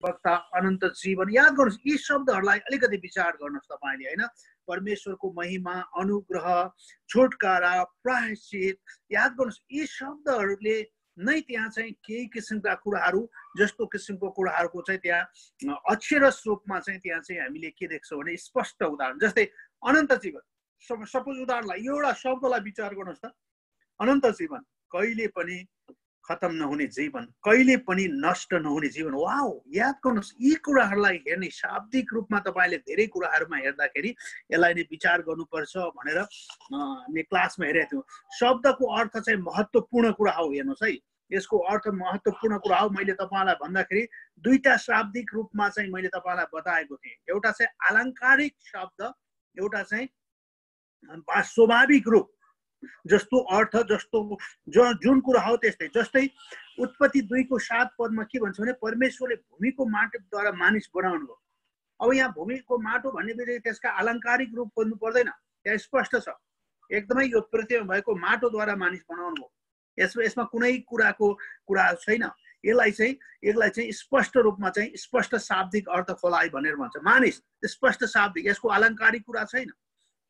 वक्ता अनन्त जीवन याद गर्नुहोस् यी शब्दहरूलाई अलिकति विचार गर्नुहोस् तपाईले हैन परमेश्वरको महिमा अनुग्रह छुटकारा प्रायश्चित याद गर्नुहोस् यी शब्दहरूले नै त्यहाँ चाहिँ केही किसिमका कुराहरू जस्तो किसिमको कुराहरूको चाहिँ त्यहाँ अक्षरस रूपमा चाहिँ त्यहाँ चाहिँ हामीले के देख्छौँ भने स्पष्ट उदाहरण जस्तै अनन्त जीवन सपोज उदाहरणलाई एउटा शब्दलाई विचार गर्नुहोस् त अनन्त जीवन कहिले पनि खत्म नहुने जीवन कहिले पनि नष्ट नहुने जीवन वाउ याद गर्नुहोस् यी कुराहरूलाई हेर्ने शाब्दिक रूपमा तपाईले धेरै कुराहरूमा हेर्दाखेरि यसलाई नै विचार गर्नुपर्छ भनेर हामीले क्लासमा हेरेको थियौँ शब्दको अर्थ चाहिँ महत्त्वपूर्ण कुरा हो हेर्नुहोस् है यसको अर्थ महत्त्वपूर्ण कुरा हो मैले तपाईलाई भन्दाखेरि दुईटा शाब्दिक रूपमा चाहिँ मैले तपाईलाई बताएको थिएँ एउटा चाहिँ अलङ्कारिक शब्द एउटा चाहिँ स्वाभाविक रूप जस्तो अर्थ जस्तो जुन कुरा हो त्यस्तै जस्तै उत्पत्ति 2 को 7 पदमा के भन्छ भने परमेश्वरले भूमिको माटोद्वारा मानिस बनाउनु हो अब यहाँ भूमिको माटो भन्ने बित्तिकै त्यसका अलङ्कारिक रूप खोज्नु पर्दैन त्यहाँ स्पष्ट छ एकदमै यो पृथ्वीमा भएको माटोद्वारा मानिस बनाउनु हो यसमा कुनै कुरा छैन यसलाई चाहिँ स्पष्ट रूपमा चाहिँ स्पष्ट शाब्दिक अर्थ खोलाइ भनेर भन्छ मानिस स्पष्ट शाब्दिक यसको अलङ्कारिक कुरा छैन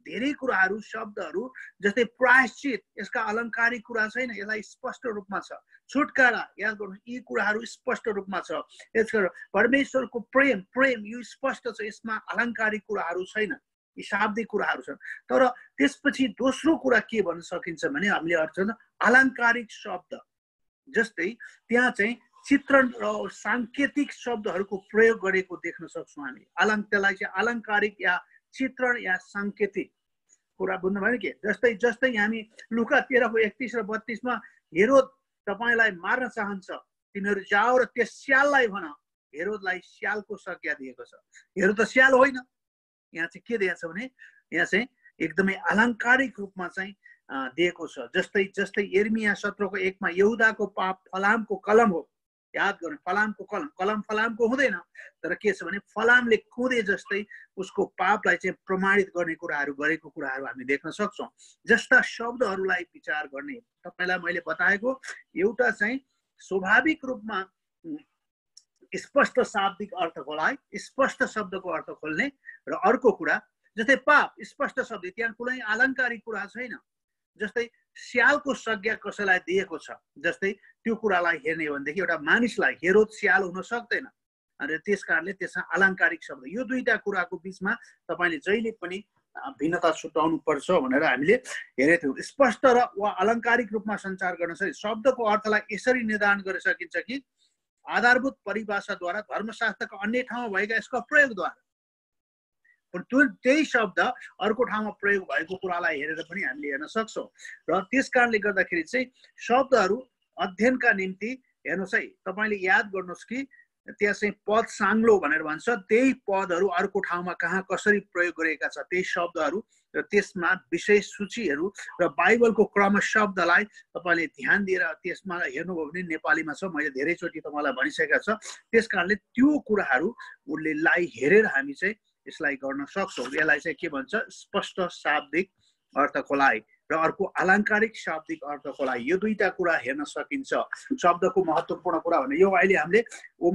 धेरै कुराहरू शब्दहरू जस्तै प्रायश्चित यसका अलङ्कारिक कुरा छैन यसलाई स्पष्ट रूपमा छ छुटकारा याद गर्नुहोस् यी कुराहरू स्पष्ट रूपमा छ यसको परमेश्वरको प्रेम यो स्पष्ट छ यसमा अलङ्कारिक कुराहरू छैन यी शाब्दिक कुराहरू छन् तर त्यसपछि दोस्रो कुरा के भन्न सकिन्छ भने हामीले अर्थ अलङ्कारिक शब्द जस्तै त्यहाँ चाहिँ चित्रण र सांकेतिक शब्दहरूको प्रयोग गरेको देख्न सक्छौँ हामी त्यसलाई चाहिँ अलङ्कारिक या चित्रण या सांकेतिक कुरा बुझ्नु भयो के जस्तै हामी लुका 13 को 31 र 32 मा हेरोद तपाईलाई मार्न चाहन्छ तिमीहरू जाओ र त्यस स्याललाई भन हेरोदलाई स्यालको संज्ञा दिएको छ हेरोद त स्याल होइन यहाँ चाहिँ के दिएको छ भने यहाँ चाहिँ एकदमै अलङ्कारिक रूपमा चाहिँ दिएको छ जस्तै यिर्मिया 17 को 1 मा यहुदाको पाप फलामको कलम हो याद गर्नु फलामको कलम फलामको हुँदैन तर के छ भने फलामले कुदे जस्तै उसको पापलाई चाहिँ प्रमाणित गर्ने कुराहरू गरेको कुराहरू हामी देख्न सक्छौँ जस्ता शब्दहरूलाई विचार गर्ने तपाईलाई मैले बताएको एउटा चाहिँ स्वाभाविक रूपमा स्पष्ट शाब्दिक अर्थ खोलाइ स्पष्ट शब्दको अर्थ खोल्ने र अर्को कुरा जस्तै पाप स्पष्ट शब्द त्यहाँ कुनै अलङ्कारिक कुरा छैन जस्तै स्यालको संज्ञा कसैलाई दिएको छ जस्तै त्यो कुरालाई हेर्ने हो भनेदेखि एउटा मानिसलाई हेरोद स्याल हुन सक्दैन अनि त्यसकारणले त्यसमा अलङ्कारिक शब्द यो दुईटा कुराको बीचमा तपाईले जहिले पनि भिन्नता छुटाउनु पर्छ भनेर हामीले हेरेको थियौँ स्पष्ट र वा अलङ्कारिक रूपमा सञ्चार गर्न सकिन्छ शब्दको अर्थलाई यसरी निर्धारण गर्न सकिन्छ कि आधारभूत परिभाषाद्वारा धर्मशास्त्रका अन्य ठाउँमा भएका यसको प्रयोगद्वारा त्यही शब्द अर्को ठाउँमा प्रयोग भएको कुरालाई हेरेर पनि हामीले हेर्न सक्छौँ र त्यसकारणले गर्दाखेरि चाहिँ शब्दहरू अध्ययनका निम्ति हेर्नुहोस् है तपाईले याद गर्नुहोस् कि त्यहाँ चाहिँ पद साङ्लो भनेर भन्छ त्यही पदहरू अर्को ठाउँमा कहाँ कसरी प्रयोग गरेका छ त्यही शब्दहरू र त्यसमा विशेष सूचीहरू र बाइबलको क्रम शब्दलाई तपाईले ध्यान दिएर त्यसमा हेर्नुभयो भने नेपालीमा छ मैले धेरैचोटि तपाईलाई भनिसकेका छ त्यसकारणले त्यो कुराहरूलाई हेरेर हामी चाहिँ यसलाई गर्न सक्छौँ यसलाई चाहिँ के भन्छ स्पष्ट शाब्दिक अर्थ खोलाइ र अर्को अलङ्कारिक शाब्दिक अर्थ खोलाइ यो दुईटा कुरा हेर्न सकिन्छ शब्दको महत्त्वपूर्ण कुरा भने यो अहिले हामीले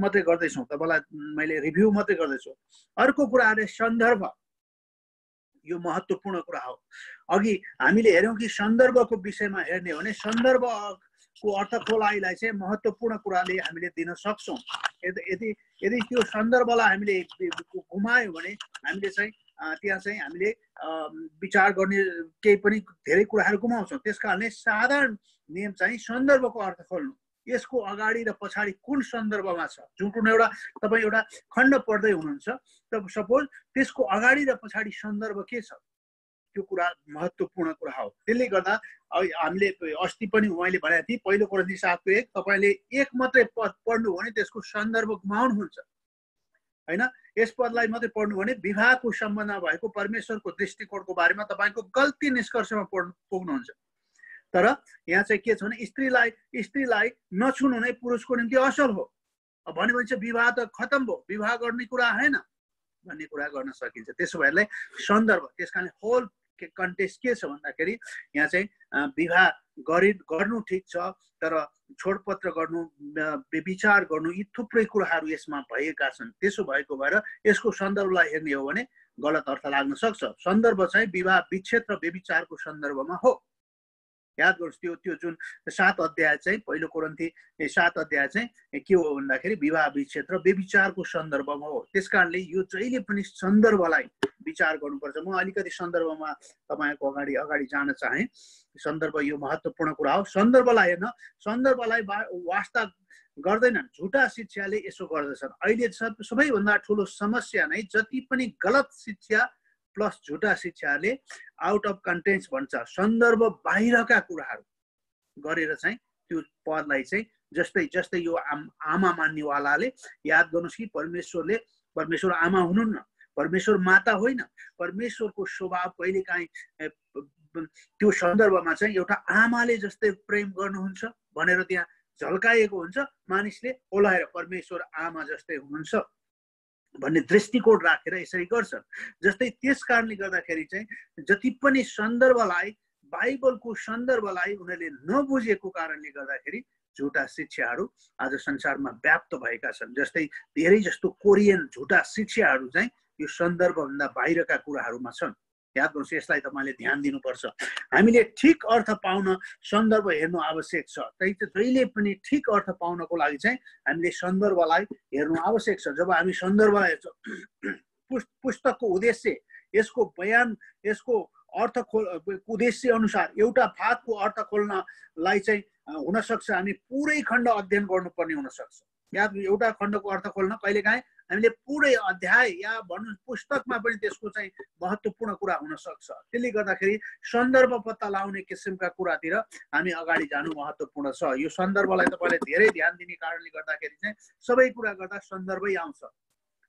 मात्रै गर्दैछौँ तपाईलाई मैले रिभ्यू मात्रै गर्दैछु अर्को कुरा सन्दर्भ यो महत्त्वपूर्ण कुरा हो अघि हामीले हेर्यौँ कि सन्दर्भको विषयमा हेर्ने हो भने सन्दर्भको अर्थ खोलाइलाई चाहिँ महत्त्वपूर्ण कुराले हामीले दिन सक्छौँ यदि त्यो सन्दर्भलाई हामीले घुमायो भने हामीले चाहिँ त्यहाँ चाहिँ हामीले विचार गर्ने केही पनि धेरै कुराहरू गुमाउँछौँ त्यसकारणले साधारण नियम चाहिँ सन्दर्भको अर्थ खोल्नु यसको अगाडि र पछाडि कुन सन्दर्भमा छ जुन एउटा तपाईँ एउटा खण्ड पढ्दै हुनुहुन्छ त सपोज त्यसको अगाडि र पछाडि सन्दर्भ के छ त्यो कुरा महत्त्वपूर्ण कुरा हो त्यसले गर्दा हामीले अस्ति पनि मैले भनेको थिएँ पहिलो कोरिन्थी 7:1 तपाईले एक मात्रै पद पढ्नु भने त्यसको सन्दर्भ गुमाउनुहुन्छ हैन यस पदलाई मात्रै पढ्नु भने विवाहको सम्बन्धमा भएको परमेश्वरको दृष्टिकोणको बारेमा तपाईको गल्ती निष्कर्षमा पुग्नुहुन्छ तर यहाँ चाहिँ के छ भने स्त्रीलाई नछुनु नै पुरुषको निम्ति असल हो भनेपछि विवाह त खतम भयो विवाह गर्ने कुरा हैन भन्ने कुरा गर्न सकिन्छ त्यसो भएलाई सन्दर्भ त्यसकारणले होल कन्टेक्स्ट के छ भन्दाखेरि यहाँ चाहिँ विवाह गर्नु ठिक छ, तर छोडपत्र गर्नु, विचार गर्नु, यी थुप्रै कुराहरू यसमा भएका छन्। त्यसो भएको भएर यसको सन्दर्भलाई हेर्ने हो भने गलत अर्थ लाग्न सक्छ। सन्दर्भ चाहिँ विवाह विच्छेद र व्यभिचारको सन्दर्भमा हो। याद गर्नुहोस्, त्यो जुन 7 अध्याय चाहिँ पहिलो कोरिन्थी 7 अध्याय चाहिँ के हो भन्दाखेरि विवाह विच्छेद र व्यभिचारको सन्दर्भमा हो। त्यसकारणले यो जहिले पनि सन्दर्भलाई विचार गर्नुपर्छ। म अलिकति सन्दर्भमा तपाईहरुको अगाडि जान चाहे। सन्दर्भ यो महत्त्वपूर्ण कुरा हो। सन्दर्भलाई हेर्न, सन्दर्भलाई वास्ता गर्दैनन्, झुटा शिक्षाले यसो गर्दछन्। अहिले सबैभन्दा ठुलो समस्या नै जति पनि गलत शिक्षा प्लस झुटा शिक्षाले आउट अफ कन्टेक्स्ट भन्छ, सन्दर्भ बाहिरका कुराहरू गरेर चाहिँ त्यो पदलाई चाहिँ जस्तै यो आमा मान्नेवालाले याद गर्नुहोस् कि परमेश्वर आमा हुनुहुन्न, परमेश्वर माता होइन। परमेश्वरको स्वभाव कहिलेकाहीँ त्यो सन्दर्भमा चाहिँ एउटा आमाले जस्तै प्रेम गर्नुहुन्छ भनेर त्यहाँ झल्काएको हुन्छ। मानिसले ओलाएर परमेश्वर आमा जस्तै हुनुहुन्छ भन्ने दृष्टिकोण राखेर यसरी गर्छन्। जस्तै त्यस कारणले गर्दाखेरि चाहिँ जति पनि सन्दर्भलाई, बाइबलको सन्दर्भलाई उनीहरूले नबुझेको कारणले गर्दाखेरि झुटा शिक्षाहरू आज संसारमा व्याप्त भएका छन्। जस्तै धेरै जस्तो कोरियन झुटा शिक्षाहरू चाहिँ यो सन्दर्भभन्दा बाहिरका कुराहरूमा छन्। याद गर्नुहोस्, यसलाई तपाईँले ध्यान दिनुपर्छ। हामीले ठिक अर्थ पाउन सन्दर्भ हेर्नु आवश्यक छ। जहिले पनि ठिक अर्थ पाउनको लागि चाहिँ हामीले सन्दर्भलाई हेर्नु आवश्यक छ। जब हामी सन्दर्भलाई हेर्छौँ, पुस्तकको उद्देश्य, यसको बयान, यसको अर्थ उद्देश्य अनुसार एउटा भागको अर्थ खोल्नलाई चाहिँ हुनसक्छ हामी पुरै खण्ड अध्ययन गर्नुपर्ने हुनसक्छ। याद, एउटा खण्डको अर्थ खोल्न कहिलेकाहीँ हामीले पुरै अध्याय या भनौँ पुस्तकमा पनि त्यसको चाहिँ महत्त्वपूर्ण कुरा हुनसक्छ। त्यसले गर्दाखेरि सन्दर्भ पत्ता लगाउने किसिमका कुरातिर हामी अगाडि जानु महत्त्वपूर्ण छ। यो सन्दर्भलाई तपाईँले धेरै ध्यान दिने कारणले गर्दाखेरि चाहिँ सबै कुरा गर्दा सन्दर्भै आउँछ।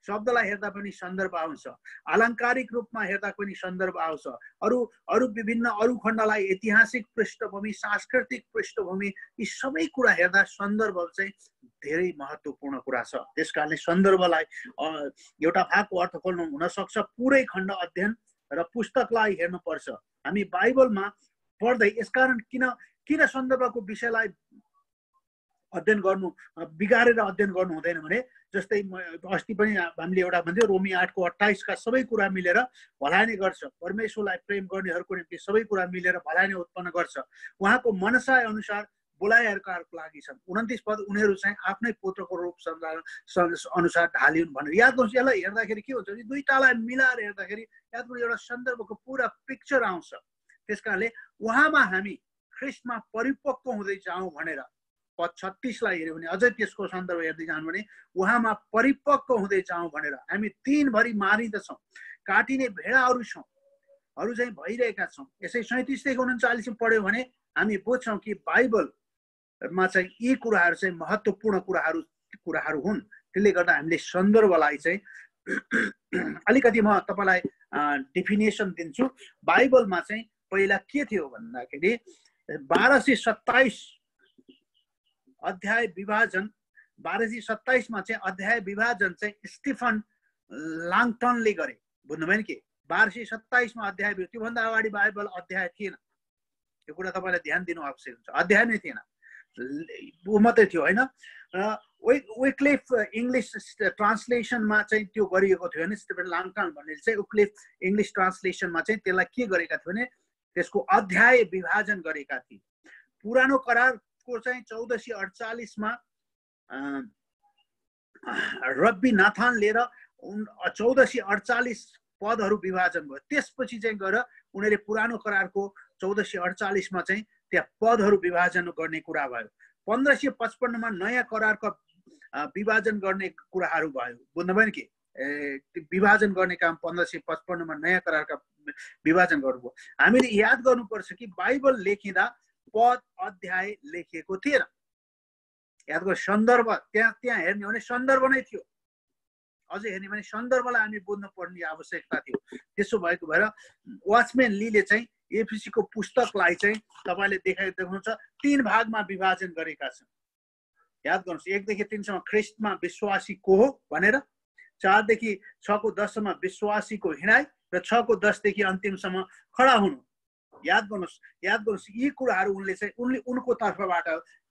शब्दलाई हेर्दा पनि सन्दर्भ आउँछ, आलङ्कारिक रूपमा हेर्दा पनि सन्दर्भ आउँछ। अरू विभिन्न खण्डलाई ऐतिहासिक पृष्ठभूमि, सांस्कृतिक पृष्ठभूमि, यी सबै कुरा हेर्दा सन्दर्भ चाहिँ धेरै महत्त्वपूर्ण कुरा छ। त्यसकारणले सन्दर्भलाई एउटा भागको अर्थ खोल्नु हुनसक्छ, पुरै खण्ड अध्ययन र पुस्तकलाई हेर्नुपर्छ। हामी बाइबलमा पढ्दै यसकारण किन सन्दर्भको विषयलाई अध्ययन गर्नु, बिगारेर अध्ययन गर्नु हुँदैन भने, जस्तै अस्ति पनि हामीले एउटा भन्थ्यो रोमी 8:28 का सबै कुरा मिलेर भलाइ नै गर्छ। परमेश्वरलाई प्रेम गर्नेहरूको निम्ति सबै कुरा मिलेर भलाइ नै उत्पन्न गर्छ। उहाँको मनसाय अनुसार बोलाएरकाहरूको लागि छन्। 29 पद, उनीहरू चाहिँ आफ्नै पुत्रको रूप अनुसार ढालिउन् भनेर। याद गर्नुहोस्, यसलाई हेर्दाखेरि के हुन्छ, दुईटालाई मिलाएर हेर्दाखेरि याद गर्नु एउटा सन्दर्भको पुरा पिक्चर आउँछ। त्यसकारणले उहाँमा हामी ख्रिस्टमा परिपक्व हुँदै जाउँ भनेर पद 36 लाई हेऱ्यो भने अझै त्यसको सन्दर्भ हेर्दै जानु भने उहाँमा परिपक्व हुँदै जाउँ भनेर हामी दिनभरि मारिँदछौँ, काटिने भेडाहरू छौँ, अरू चाहिँ भइरहेका छौँ। यसै 37 देखि 39 पढ्यो भने हामी बुझ्छौँ कि बाइबलमा चाहिँ यी कुराहरू चाहिँ महत्त्वपूर्ण कुराहरू हुन्। त्यसले गर्दा हामीले सन्दर्भलाई चाहिँ अलिकति म तपाईँलाई डेफिनेसन दिन्छु। बाइबलमा चाहिँ पहिला के थियो भन्दाखेरि 1227 अध्याय विभाजन, 1227 मा चाहिँ अध्याय विभाजन चाहिँ स्टिफन लाङटनले गरे। बुझ्नुभयो नि के, 1227 मा अध्याय, त्योभन्दा अगाडि बाइबल अध्याय थिएन। यो कुरा तपाईँलाई ध्यान दिनु आवश्यक हुन्छ। अध्याय नै थिएन, ऊ मात्रै थियो होइन। विक्लिफ इङ्ग्लिस ट्रान्सलेसनमा चाहिँ त्यो गरिएको थियो भने, स्टिफन लाङटन भन्ने चाहिँ विक्लिफ इङ्ग्लिस ट्रान्सलेसनमा चाहिँ त्यसलाई के गरेका थियो भने त्यसको अध्याय विभाजन गरेका थिए। पुरानो करार चाहिँ 1448 मा रब्बी नाथान लिएर 1448 पदहरू विभाजन भयो। त्यसपछि चाहिँ गएर उनीहरूले पुरानो करारको 1448 मा चाहिँ त्यहाँ पदहरू विभाजन गर्ने कुरा भयो। 1555 मा नयाँ करारको विभाजन गर्ने कुराहरू भयो। बुझ्नुभयो नि के, विभाजन गर्ने काम 1555 मा नयाँ करारका विभाजन गर्नुभयो। हामीले याद गर्नुपर्छ कि बाइबल लेखिँदा पद अध्याय लेखिएको थिएन। याद गर्नु, सन्दर्भ त्यहाँ हेर्ने हो भने सन्दर्भ नै थियो। अझै हेर्ने भने सन्दर्भलाई हामी बुझ्नु पर्ने आवश्यकता थियो। त्यसो भएको भएर वाचम्यान लीले चाहिँ एफिसीको पुस्तकलाई चाहिँ तपाईँले देख्नुहुन्छ 3 भागमा विभाजन गरेका छन्। याद गर्नुहोस्, 1 देखि 3 सम्म ख्रिस्टमा विश्वासी को हो भनेर, 4 देखि 6 को 10 सम्म विश्वासीको हिँडाइ, र 6 को 10 देखि अन्तिमसम्म खडा हुनु। याद गर्नुहोस् यी कुराहरू उनले उनको तर्फबाट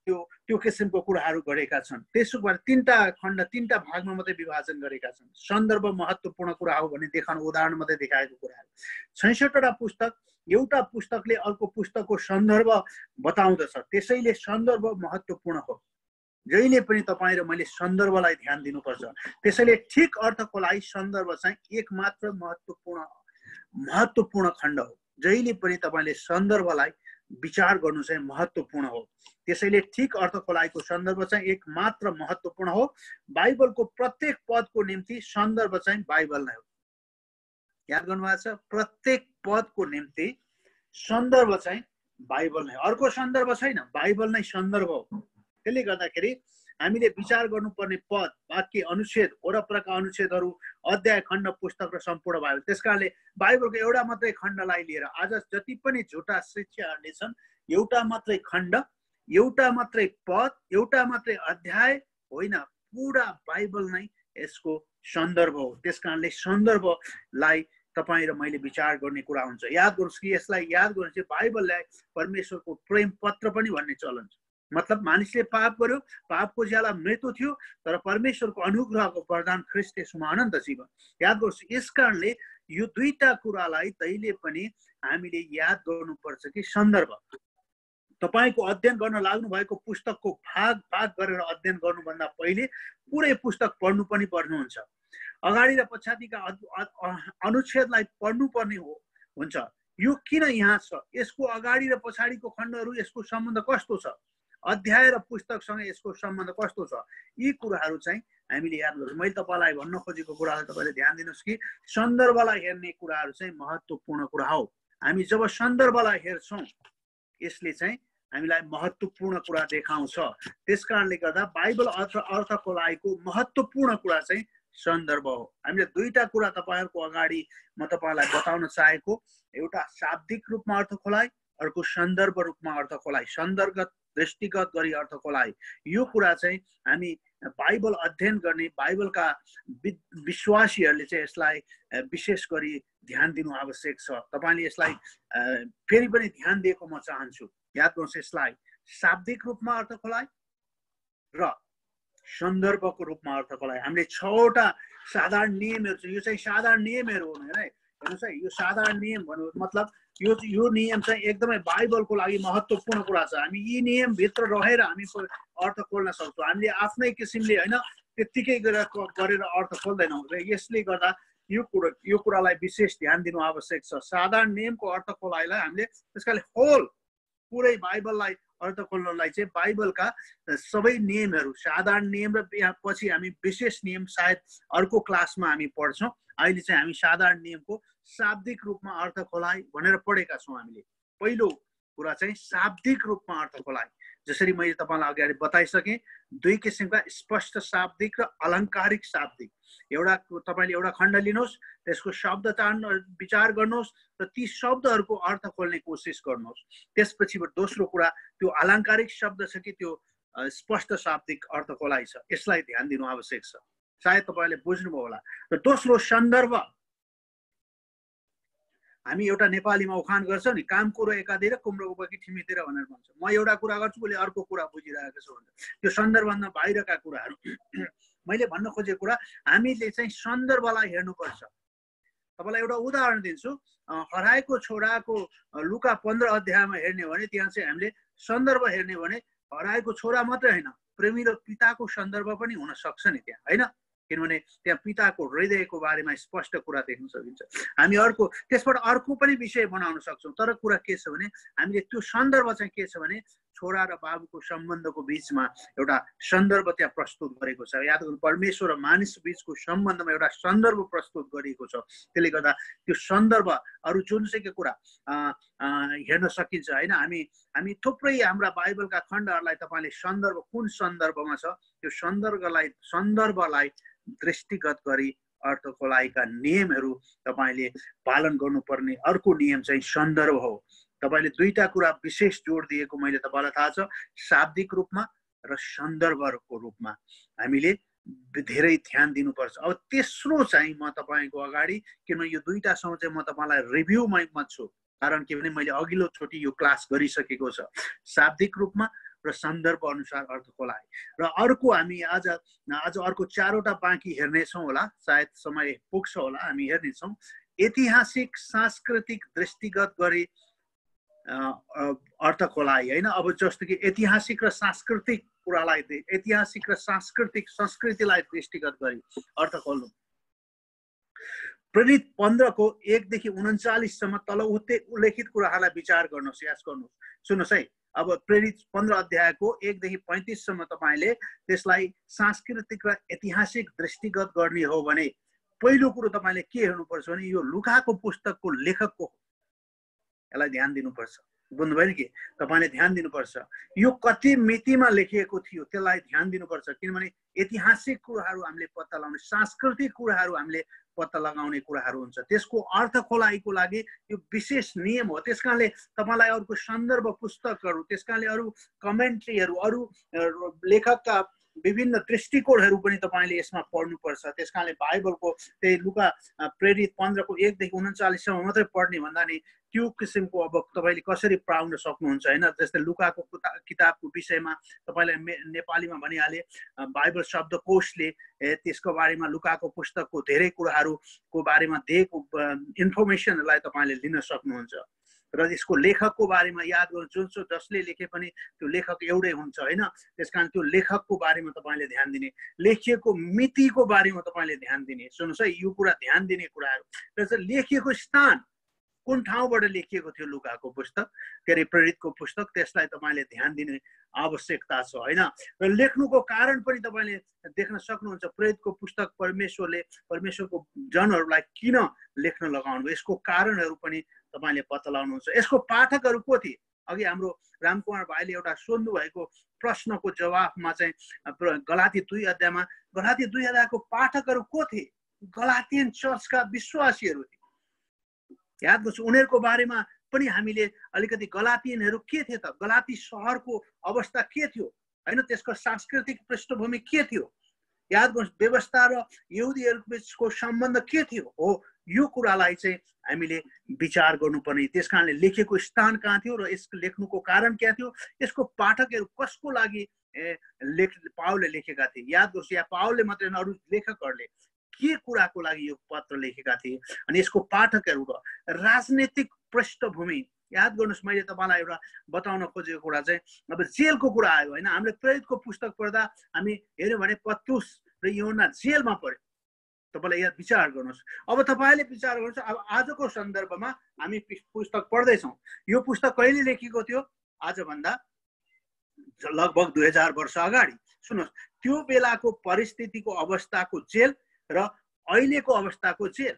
त्यो किसिमको कुराहरू गरेका छन्। त्यसो भएर तीनटा खण्ड तीनटा भागमा मात्रै विभाजन गरेका छन्। सन्दर्भ महत्त्वपूर्ण कुरा हो भन्ने देखाउन उदाहरण मात्रै देखाएको कुराहरू। 66वटा पुस्तक, एउटा पुस्तकले अर्को पुस्तकको सन्दर्भ बताउँदछ, त्यसैले सन्दर्भ महत्त्वपूर्ण हो। जहिले पनि तपाईँ र मैले सन्दर्भलाई ध्यान दिनुपर्छ। त्यसैले ठिक अर्थको लागि सन्दर्भ चाहिँ एकमात्र महत्त्वपूर्ण खण्ड हो। जहिले पनि तपाईँले सन्दर्भलाई विचार गर्नु चाहिँ महत्त्वपूर्ण हो। त्यसैले ठिक अर्थको लागिको सन्दर्भ चाहिँ एकमात्र महत्त्वपूर्ण हो। बाइबलको प्रत्येक पदको निम्ति सन्दर्भ चाहिँ बाइबल नै हो। याद गर्नुभएको छ, प्रत्येक पदको निम्ति सन्दर्भ चाहिँ बाइबल नै, अर्को सन्दर्भ छैन, बाइबल नै सन्दर्भ हो। त्यसले गर्दाखेरि हामीले विचार गर्नुपर्ने पद, वाक्य, अनुच्छेद, वरपरका अनुच्छेदहरू, अध्याय, खण्ड, पुस्तक र सम्पूर्ण बाइबल। त्यसकारणले बाइबलको एउटा मात्रै खण्डलाई लिएर आज जति पनि झुटा शिक्षाहरूले छन्, एउटा मात्रै खण्ड, एउटा मात्रै पद, एउटा मात्रै अध्याय होइन, पुरा बाइबल नै यसको सन्दर्भ हो। त्यसकारणले सन्दर्भलाई तपाईँ र मैले विचार गर्ने कुरा हुन्छ। याद गर्नुहोस् कि यसलाई याद गर्नु चाहिँ बाइबललाई परमेश्वरको प्रेम पत्र पनि भन्ने चलन छ। मतलब मानिसले पाप गर्यो, पापको ज्याला मृत्यु थियो, तर परमेश्वरको अनुग्रहको वरदान ख्रीष्ट येशूमा अनन्त जीवन। याद गर्नुहोस्, यस कारणले यो दुईटा कुरालाई तैले पनि हामीले याद गर्नुपर्छ कि सन्दर्भ। तपाईको अध्ययन गर्न लाग्नु भएको पुस्तकको भाग गरेर अध्ययन गर्नुभन्दा पहिले पुरै पुस्तक पढ्नु पनि पर्नुहुन्छ। अगाडि र पछाडिका अनुच्छेदलाई पढ्नुपर्ने हुन्छ। यो किन यहाँ छ, यसको अगाडि र पछाडिको खण्डहरू, यसको सम्बन्ध कस्तो छ, अध्याय र पुस्तकसँग यसको सम्बन्ध कस्तो छ, यी कुराहरू चाहिँ हामीले याद गर्छौँ। मैले तपाईँलाई भन्न खोजेको कुरालाई तपाईँले ध्यान दिनुहोस् कि सन्दर्भलाई हेर्ने कुराहरू चाहिँ महत्त्वपूर्ण कुरा हो। हामी जब सन्दर्भलाई हेर्छौँ, यसले चाहिँ हामीलाई महत्त्वपूर्ण कुरा देखाउँछ। त्यसकारणले गर्दा बाइबल अर्थको लागेको महत्त्वपूर्ण कुरा चाहिँ सन्दर्भ हो। हामीले दुईटा कुरा तपाईँहरूको अगाडि म तपाईँलाई बताउन चाहेको, एउटा शाब्दिक रूपमा अर्थ खोलाइ, अर्को सन्दर्भ रूपमा अर्थ खोलाइ, सन्दर्भगत दृष्टिगत गरी अर्थ खोलाइ। यो कुरा चाहिँ हामी बाइबल अध्ययन गर्ने बाइबलका विश्वासीहरूले चाहिँ यसलाई विशेष गरी ध्यान दिनु आवश्यक छ। तपाईँले यसलाई फेरि पनि ध्यान दिएको म चाहन्छु। याद गर्नुहोस्, यसलाई शाब्दिक रूपमा अर्थ खोलाइ र सन्दर्भको रूपमा अर्थ खोलाइ। हामीले 6वटा साधारण नियमहरू छ। यो चाहिँ साधारण नियमहरू हुन् है। हेर्नुहोस् है, यो साधारण नियम भन्नु मतलब यो नियम चाहिँ एकदमै बाइबलको लागि महत्त्वपूर्ण कुरा छ। हामी यी नियमभित्र रहेर हामी अर्थ खोल्न सक्छौँ। हामीले आफ्नै किसिमले होइन त्यत्तिकै गरेर अर्थ खोल्दैनौँ। र यसले गर्दा यो कुरालाई विशेष ध्यान दिनु आवश्यक छ। साधारण नियमको अर्थ खोलाइलाई हामीले त्यसकाले होल पुरै बाइबललाई अर्थ खोल्नलाई चाहिँ बाइबलका सबै नियमहरू, साधारण नियम र पछि हामी विशेष नियम सायद अर्को क्लासमा हामी पढ्छौँ। अहिले चाहिँ हामी साधारण नियमको शाब्दिक रूपमा अर्थ खोलाइ भनेर पढेका छौँ। हामीले पहिलो कुरा चाहिँ शाब्दिक रूपमा अर्थ खोलाइ। जसरी मैले तपाईँलाई अगाडि बताइसकेँ, दुई किसिमका स्पष्ट शाब्दिक र अलङ्कारिक शाब्दिक। एउटा तपाईँले एउटा खण्ड लिनुहोस्, त्यसको शब्द विचार गर्नुहोस् र ती शब्दहरूको अर्थ खोल्ने कोसिस गर्नुहोस्। त्यसपछि दोस्रो कुरा त्यो अलङ्कारिक शब्द छ कि त्यो स्पष्ट शाब्दिक अर्थ खोलाइ छ, यसलाई ध्यान दिनु आवश्यक छ। सायद तपाईँले बुझ्नुभयो होला। र दोस्रो सन्दर्भ। हामी एउटा नेपालीमा उखान गर्छौँ नि, काम कुरो एकातिर कुम्रो उपकी ठिमीतिर भनेर भन्छ। म एउटा कुरा गर्छु, उसले अर्को कुरा बुझिरहेको छु भन्छ। त्यो सन्दर्भभन्दा बाहिरका कुराहरू। मैले भन्न खोजेको कुरा, हामीले चाहिँ सन्दर्भलाई हेर्नुपर्छ। तपाईँलाई एउटा उदाहरण दिन्छु। हराएको छोराको लुका 15 अध्यायमा हेर्ने भने त्यहाँ चाहिँ हामीले सन्दर्भ हेर्ने भने हराएको छोरा मात्रै होइन, प्रेमी र पिताको सन्दर्भ पनि हुन सक्छ नि त्यहाँ, होइन? किनभने त्यहाँ पिताको हृदयको बारेमा स्पष्ट कुरा देख्न सकिन्छ। हामी त्यसबाट अर्को पनि विषय बनाउन सक्छौँ। तर कुरा के छ भने हामीले त्यो सन्दर्भ चाहिँ के छ भने छोरा र बाबुको सम्बन्धको बिचमा एउटा सन्दर्भ त्यहाँ प्रस्तुत गरेको छ। याद गर्नु, परमेश्वर र मानिस बिचको सम्बन्धमा एउटा सन्दर्भ प्रस्तुत गरिएको छ। त्यसले गर्दा त्यो सन्दर्भ अरू जुनसुकै कुरा हेर्न सकिन्छ, होइन? हामी थुप्रै हाम्रा बाइबलका खण्डहरूलाई तपाईँले सन्दर्भ कुन सन्दर्भमा छ, त्यो सन्दर्भलाई दृष्टिगत गरी अर्थ खोलाइका नियमहरू तपाईँले पालन गर्नुपर्ने अर्को नियम चाहिँ सन्दर्भ हो। तपाईँले दुईटा कुरा विशेष जोड दिएको मैले तपाईँलाई थाहा छ, शाब्दिक रूपमा र सन्दर्भको रूपमा। हामीले धेरै ध्यान दिनुपर्छ। अब तेस्रो चाहिँ म तपाईँको अगाडि, किनभने यो दुईटासँग चाहिँ म तपाईँलाई रिभ्यूमा छु, कारण के भने मैले अघिल्लो चोटि यो क्लास गरिसकेको छ शाब्दिक रूपमा र सन्दर्भ अनुसार अर्थ खोलाए। र अर्को हामी आज अर्को 4वटा बाँकी हेर्नेछौँ होला, सायद समय पुग्छ होला, हामी हेर्नेछौँ ऐतिहासिक सांस्कृतिक दृष्टिगत गरी अर्थ खोलाइ होइन। अब जस्तो कि ऐतिहासिक र सांस्कृतिक कुरालाई, ऐतिहासिक र सांस्कृतिक संस्कृतिलाई दृष्टिगत गरी अर्थ खोल्नु। प्रेरित 15 को 1 देखि 39 सम्म तल उल्लेखित कुराहरूलाई विचार गर्नुहोस्, याद गर्नुहोस्। सुन्नुहोस् है, अब प्रेरित 15 अध्यायको 1 देखि 35 सम्म तपाईले त्यसलाई सांस्कृतिक र ऐतिहासिक दृष्टिगत गर्ने हो भने पहिलो कुरो तपाईले के हेर्नुपर्छ भने यो लुकाको पुस्तकको लेखकको, यसलाई ध्यान दिनुपर्छ। बुझ्नुभयो नि? के तपाईले ध्यान दिनुपर्छ, यो कति मितिमा लेखिएको थियो त्यसलाई ध्यान दिनुपर्छ। किनभने ऐतिहासिक कुराहरू हामीले पत्ता लगाउने, सांस्कृतिक कुराहरू हामीले पत्ता लगाउने कुराहरू हुन्छ। त्यसको अर्थ खोलाइको लागि यो विशेष नियम हो। त्यसकारणले तपाईलाई अरूको सन्दर्भ पुस्तकहरू, त्यसकारणले अरू कमेन्ट्रीहरू, अरू लेखकका विभिन्न दृष्टिकोणहरू पनि तपाईले यसमा पढ्नुपर्छ। त्यसकारणले बाइबलको त्यही लुका प्रेरित 15 को 1 देखि 39 सम्म मात्रै पढ्ने भन्दा नि त्यो किसिमको अब तपाईले कसरी पाउन सक्नुहुन्छ हैन। जस्तै लुकाको किताबको विषयमा तपाईलाई नेपालीमा भनिहाले, बाइबल शब्दकोशले त्यसको बारेमा, लुकाको पुस्तकको धेरै कुराहरूको बारेमा दिएको इन्फर्मेसनलाई तपाईले लिन सक्नुहुन्छ। र यसको लेखकको बारेमा याद गर्नु, जसले लेखे पनि त्यो लेखक एउटै हुन्छ हैन। त्यसकारण त्यो लेखकको बारेमा तपाईले ध्यान दिने, लेखिएको मितिको बारेमा तपाईले ध्यान दिने। सुन्नुस् है, यो कुरा ध्यान दिने कुराहरू। र लेखिएको स्थान कुन ठाउँबाट लेखिएको थियो लुकाको पुस्तक, के अरे प्रेरितको पुस्तक, त्यसलाई तपाईले ध्यान दिने आवश्यकता छ हैन। र लेख्नुको कारण पनि तपाईले देख्न सक्नुहुन्छ, प्रेरितको पुस्तक परमेश्वरको जनहरूलाई किन लेख्न लगाउनु, यसको कारणहरू पनि तपाईले पत्ता लगाउनुहुन्छ। यसको पाठकहरू को थिए? अघि हाम्रो रामकुमार भाइले एउटा सोध्नु भएको प्रश्नको जवाफमा चाहिँ गलाती 2 अध्यायमा, गलाती 2 अध्यायको पाठकहरू को थिए? गलातियन चर्चका विश्वासीहरू थिए। याद गर्छु, उनीहरूको बारेमा पनि हामीले अलिकति गलातियनहरू के थिए त, गलाती सहरको अवस्था के थियो हैन, त्यसको सांस्कृतिक पृष्ठभूमि के थियो, याद गर्नु, व्यवस्था र यहुदीहरूको बीचको सम्बन्ध के थियो, हो यो कुरालाई चाहिँ हामीले विचार गर्नुपर्ने। त्यसकारणले लेखेको स्थान कहाँ थियो र यसको लेख्नुको कारण क्या थियो, यसको पाठकहरू कसको लागि पावलले लेखेका थिए। याद गर्छु, या पावलले मात्रै अरू लेखकहरूले के कुराको लागि यो पत्र लेखेका थिए। अनि यसको पाठकहरू र राजनीतिक पृष्ठभूमि याद गर्नुहोस्। मैले तपाईँलाई एउटा बताउन खोजेको कुरा चाहिँ अब जेलको कुरा आयो होइन। हामीले प्रेरितको पुस्तक पढ्दा हामी हेऱ्यौँ भने पत्रुस र यूहन्ना जेलमा पढ्यो। तपाईँलाई यहाँ विचार गर्नुहोस्। अब तपाईँले विचार गर्नुहोस्, अब आजको सन्दर्भमा हामी पुस्तक पढ्दैछौँ। यो पुस्तक कहिले लेखिएको थियो? आजभन्दा लगभग 2000 वर्ष अगाडि। सुन्नुहोस्, त्यो बेलाको परिस्थितिको अवस्थाको जेल र अहिलेको अवस्थाको जेल,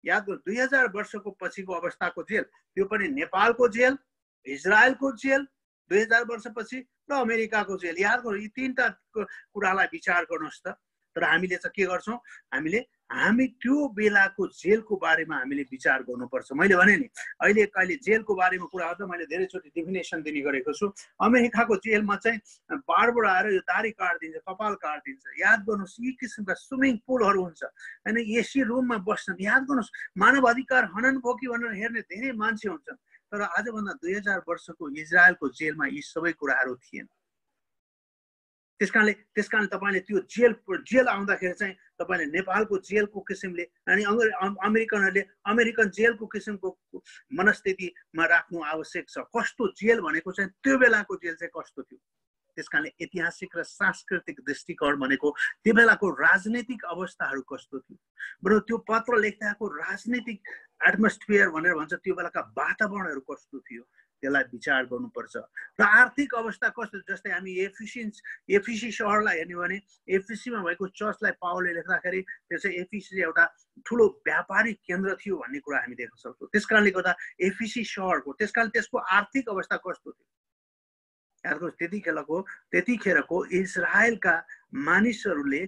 याद गर्नु, 2000 वर्षको पछिको अवस्थाको जेल, त्यो पनि नेपालको जेल, इजरायलको जेल 2000 वर्षपछि र अमेरिकाको जेल। याद गर्नु, यी तीनटा कुरालाई विचार गर्नुहोस् त। तर हामीले चाहिँ के गर्छौँ, हामी त्यो बेलाको जेलको बारेमा हामीले विचार गर्नुपर्छ। मैले भने नि अहिले कहिले जेलको बारेमा कुरा गर्दा मैले धेरैचोटि डेफिनेसन दिने गरेको छु। अमेरिकाको जेलमा चाहिँ बारबाट आएर यो दारी काटिदिन्छ, कपाल काटिदिन्छ। याद गर्नुहोस्, यी किसिमका स्विमिङ पुलहरू हुन्छ होइन, एसी रुममा बस्छन्। याद गर्नुहोस्, मानव अधिकार हनन भयो कि भनेर हेर्ने धेरै मान्छे हुन्छन्। तर आजभन्दा 2000 वर्षको इजरायलको जेलमा यी सबै कुराहरू थिएन। त्यसकारणले तपाईँले त्यो जेल आउँदाखेरि चाहिँ तपाईँले नेपालको जेलको किसिमले अनि अमेरिकनहरूले अमेरिकन जेलको किसिमको मनस्थितिमा राख्नु आवश्यक छ। कस्तो जेल भनेको चाहिँ त्यो बेलाको जेल चाहिँ कस्तो थियो। त्यसकारणले ऐतिहासिक र सांस्कृतिक दृष्टिकोण भनेको त्यो बेलाको राजनीतिक अवस्थाहरू कस्तो थियो। बरु त्यो पत्र लेख्दाको राजनीतिक एटमोस्फियर भनेर भन्छ, त्यो बेलाका वातावरणहरू कस्तो थियो त्यसलाई विचार गर्नुपर्छ। र आर्थिक अवस्था कस्तो, जस्तै हामी एफिसी सहरलाई हेर्ने भने एफिसीमा भएको चर्चलाई पावलले लेख्दाखेरि त्यो चाहिँ एफिसी एउटा ठुलो व्यापारिक केन्द्र थियो भन्ने कुरा हामी देख्न सक्छौँ। त्यसकारणले गर्दा एफिसी सहरको, त्यसकारण त्यसको आर्थिक अवस्था कस्तो थियो। त्यतिखेरको इजरायलका मानिसहरूले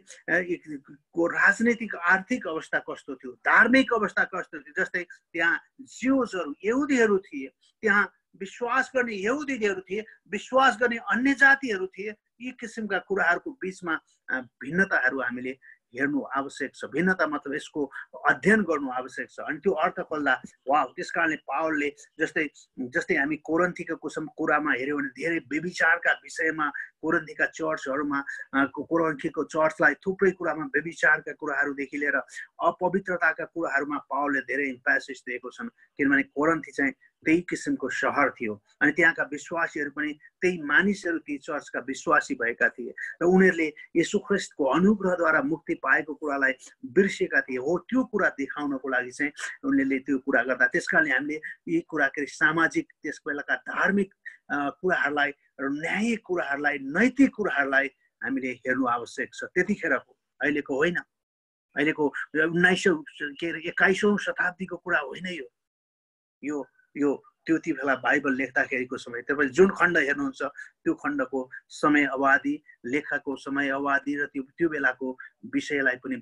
को राजनीतिक आर्थिक अवस्था कस्तो थियो, धार्मिक अवस्था कस्तो थियो। जस्तै त्यहाँ ज्युजहरू, यहुदीहरू थिए, त्यहाँ विश्वास गर्ने यहुदीहरू थिए, विश्वास गर्ने अन्य जातिहरू थिए। यी किसिमका कुराहरूको बिचमा भिन्नताहरू हामीले हेर्नु आवश्यक छ। भिन्नता मतलब यसको अध्ययन गर्नु आवश्यक छ। अनि त्यो अर्थ खोल्दा वा त्यस कारणले पावलले जस्तै हामी कोरिन्थीको कुरामा हेऱ्यौँ भने धेरै व्यभिचारका विषयमा कोरिन्थीका चर्चहरूमा कोरिन्थीको चर्चलाई थुप्रै कुरामा व्यभिचारका कुराहरूदेखि लिएर अपवित्रताका कुराहरूमा पावलले धेरै इम्फेसिस दिएको छन्। किनभने कोरिन्थी चाहिँ त्यही किसिमको सहर थियो अनि त्यहाँका विश्वासीहरू पनि त्यही मानिसहरू ती चर्चका विश्वासी भएका थिए र उनीहरूले येशू ख्रीष्टको अनुग्रहद्वारा मुक्ति पाएको कुरालाई बिर्सेका थिए। हो त्यो कुरा देखाउनको लागि चाहिँ उनीहरूले त्यो कुरा गर्दा त्यसकारणले हामीले यी कुरा के अरे सामाजिक त्यस बेलाका धार्मिक कुराहरूलाई र न्यायिक कुराहरूलाई नैतिक कुराहरूलाई हामीले हेर्नु आवश्यक छ। त्यतिखेरको अहिलेको होइन, अहिलेको 21औं शताब्दीको कुरा होइन यो त्यति बेला बाइबल लेख्दाखेरिको समय। तपाईले जुन खण्ड हेर्नुहुन्छ त्यो खण्डको समय अवधि, लेखाको समय अवधि र त्यो बेलाको विषयलाई पनि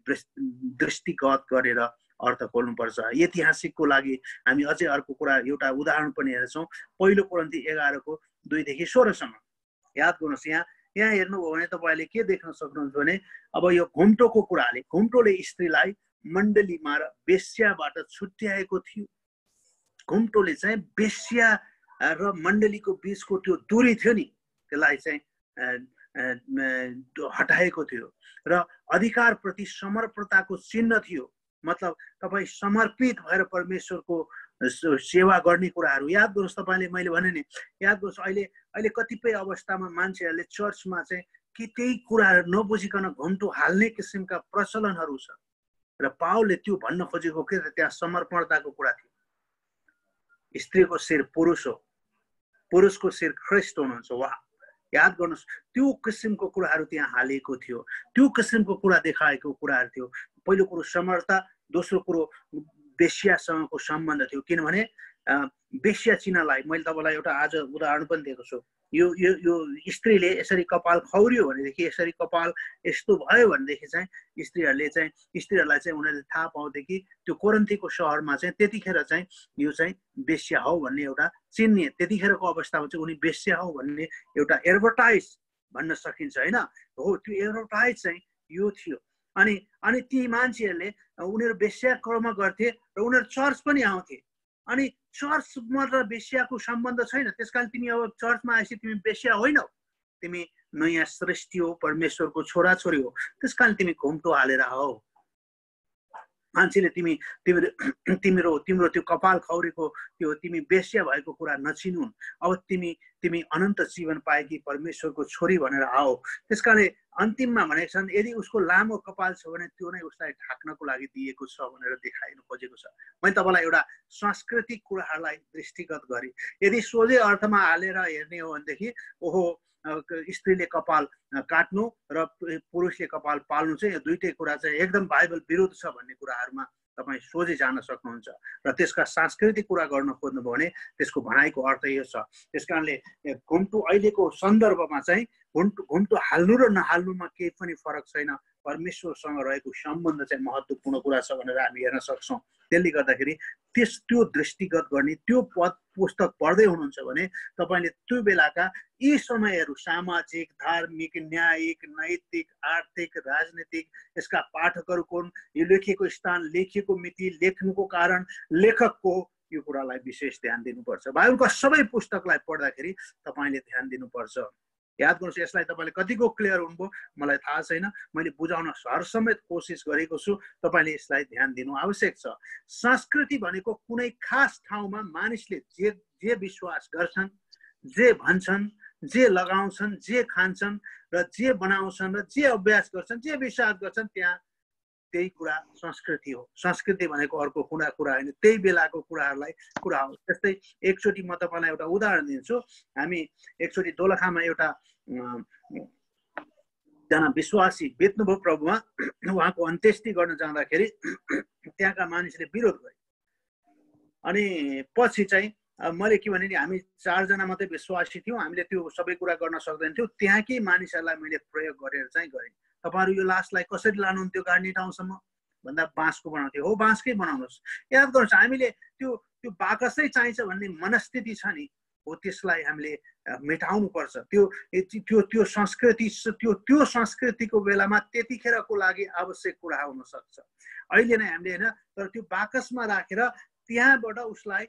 दृष्टिगत गरेर अर्थ खोल्नुपर्छ। ऐतिहासिकको लागि हामी अझै अर्को कुरा एउटा उदाहरण पनि हेर्छौँ। पहिलो कोरिन्थी 11 को 2 देखि 16 सम्म याद गर्नुहोस्। यहाँ हेर्नुभयो भने तपाईले के देख्न सक्नुहुन्छ भने अब यो घुम्टोको कुराले, घुम्टोले स्त्रीलाई मण्डलीमा र वेश्याबाट छुट्याएको थियो। घुम्टोले चाहिँ वेश्या र मण्डलीको बीचको त्यो दूरी थियो नि, त्यसलाई चाहिँ हटाएको थियो र अधिकार प्रति समर्पणताको चिन्ह थियो। मतलब तपाईँ समर्पित भएर परमेश्वरको सेवा गर्ने कुराहरू याद गर्नुहोस्। तपाईँले मैले भने नि याद गर्नुहोस्, अहिले कतिपय अवस्थामा मान्छेहरूले चर्चमा चाहिँ कि त्यही कुराहरू नबुझिकन घुम्टो हाल्ने किसिमका प्रचलनहरू छ र पावलले त्यो भन्न खोजेको के त्यहाँ समर्पणताको कुरा थियो। स्त्रीको शिर पुरुष हो, पुरुषको शिर ख्रीष्ट हुनुहुन्छ। वाह, याद गर्नुहोस् त्यो किसिमको कुराहरू त्यहाँ हालेको थियो, त्यो किसिमको कुरा देखाएको कुराहरू थियो। पहिलो कुरो समर्पणता, दोस्रो कुरो वेश्यासँगको सम्बन्ध थियो। किनभने वेश्या चिन्हलाई मैले तपाईँलाई एउटा आज उदाहरण पनि दिएको छु। यो स्त्रीले यसरी कपाल खौरियो भनेदेखि, यसरी कपाल यस्तो भयो भनेदेखि चाहिँ स्त्रीहरूलाई चाहिँ उनीहरूले थाहा पाउँथे कि त्यो कोरिन्थीको सहरमा चाहिँ त्यतिखेर चाहिँ यो चाहिँ वेश्या हो भन्ने एउटा चिन्ने, त्यतिखेरको अवस्थामा चाहिँ उनी वेश्या हो भन्ने एउटा एडभर्टाइज भन्न सकिन्छ होइन। हो त्यो एडभर्टाइज चाहिँ यो थियो। अनि ती मान्छेहरूले उनीहरू वेश्या कर्म गर्थे र उनीहरू चर्च पनि आउँथे। अनि चर्चमा र वेश्याको सम्बन्ध छैन, त्यसकारण तिमी अब चर्चमा आएपछि तिमी वेश्या होइनौ, तिमी नयाँ सृष्टि हो, परमेश्वरको छोराछोरी हो। त्यसकारण तिमी घुम्टो हालेर आऊ। मान्छेले तिम्रो त्यो कपाल खौरेको त्यो तिमी वेश्या भएको कुरा नचिनुन्। अब तिमी अनन्त जीवन पाएकी परमेश्वरको छोरी भनेर आऊ। त्यसकारणले अन्तिममा भनेको छन् यदि उसको लामो कपाल छ भने त्यो नै उसलाई ढाक्नको लागि दिएको छ भनेर देखाइनु खोजेको छ। मैले तपाईँलाई एउटा सांस्कृतिक कुराहरूलाई दृष्टिगत गरेँ। यदि सोझै अर्थमा हालेर हेर्ने हो भनेदेखि ओहो स्त्रीले कपाल काट्नु र पुरुषले कपाल पाल्नु चाहिँ यो दुईटै कुरा चाहिँ एकदम बाइबल विरुद्ध छ भन्ने कुराहरूमा तपाईँ सोझै जान सक्नुहुन्छ। र त्यसका सांस्कृतिक कुरा गर्न खोज्नुभयो भने त्यसको भनाइको अर्थ यो छ। त्यसकारणले घुम्टो अहिलेको सन्दर्भमा चाहिँ घुम्टो हाल्नु र नहाल्नुमा केही पनि फरक छैन। परमेश्वरसँग रहेको सम्बन्ध चाहिँ महत्त्वपूर्ण कुरा छ भनेर हामी हेर्न सक्छौँ। त्यसले गर्दाखेरि त्यो दृष्टिगत गर्ने त्यो पुस्तक पढ्दै हुनुहुन्छ भने तपाईँले त्यो बेलाका यी समयहरू सामाजिक, धार्मिक, न्यायिक, नैतिक, आर्थिक, राजनीतिक, यसका पाठकहरू कोन, यो लेखेको स्थान, लेखिएको मिति, लेख्नुको कारण, लेखकको यो कुरालाई विशेष ध्यान दिनुपर्छ। बाइबलका सबै पुस्तकलाई पढ्दाखेरि तपाईँले ध्यान दिनुपर्छ। याद गर्नुहोस्, यसलाई तपाईँले कतिको क्लियर हुनुभयो मलाई थाहा छैन, मैले बुझाउन हरसमेत कोसिस गरेको छु। तपाईँले यसलाई ध्यान दिनु आवश्यक छ। संस्कृति भनेको कुनै खास ठाउँमा मानिसले जे विश्वास गर्छन्, जे भन्छन्, जे लगाउँछन्, जे खान्छन् र जे बनाउँछन् र जे अभ्यास गर्छन्, जे विश्वास गर्छन्, त्यही कुरा संस्कृति हो। संस्कृति भनेको अर्को कुरा होइन, त्यही बेलाको कुराहरूलाई कुरा हो। जस्तै एकचोटि म तपाईँलाई एउटा उदाहरण दिन्छु। हामी एकचोटि दोलखामा एउटा जना विश्वासी बित्नुभयो प्रभुमा, उहाँको अन्त्येष्टि गर्न जाँदाखेरि त्यहाँका मानिसले विरोध गरे। अनि पछि चाहिँ मैले के भने नि हामी 4 जना मात्रै विश्वासी थियौँ, हामीले त्यो सबै कुरा गर्न सक्दैन थियौँ। त्यहाँकै मानिसहरूलाई मैले प्रयोग गरेर चाहिँ गरेँ। तपाईँहरू यो लासलाई कसरी लानुहुन्थ्यो गाड्ने ठाउँसम्म भन्दा बाँसको बनाउँथ्यो। हो, बाँसकै बनाउनुहोस्। याद गर्नुहोस्, हामीले त्यो बाकसै चाहिन्छ भन्ने मनस्थिति छ नि, हो त्यसलाई हामीले मेटाउनु पर्छ। त्यो त्यो त्यो संस्कृति त्यो संस्कृतिको बेलामा त्यतिखेरको लागि आवश्यक कुरा हुन सक्छ। अहिले नै हामीले हैन, तर त्यो बाकसमा राखेर त्यहाँबाट उसलाई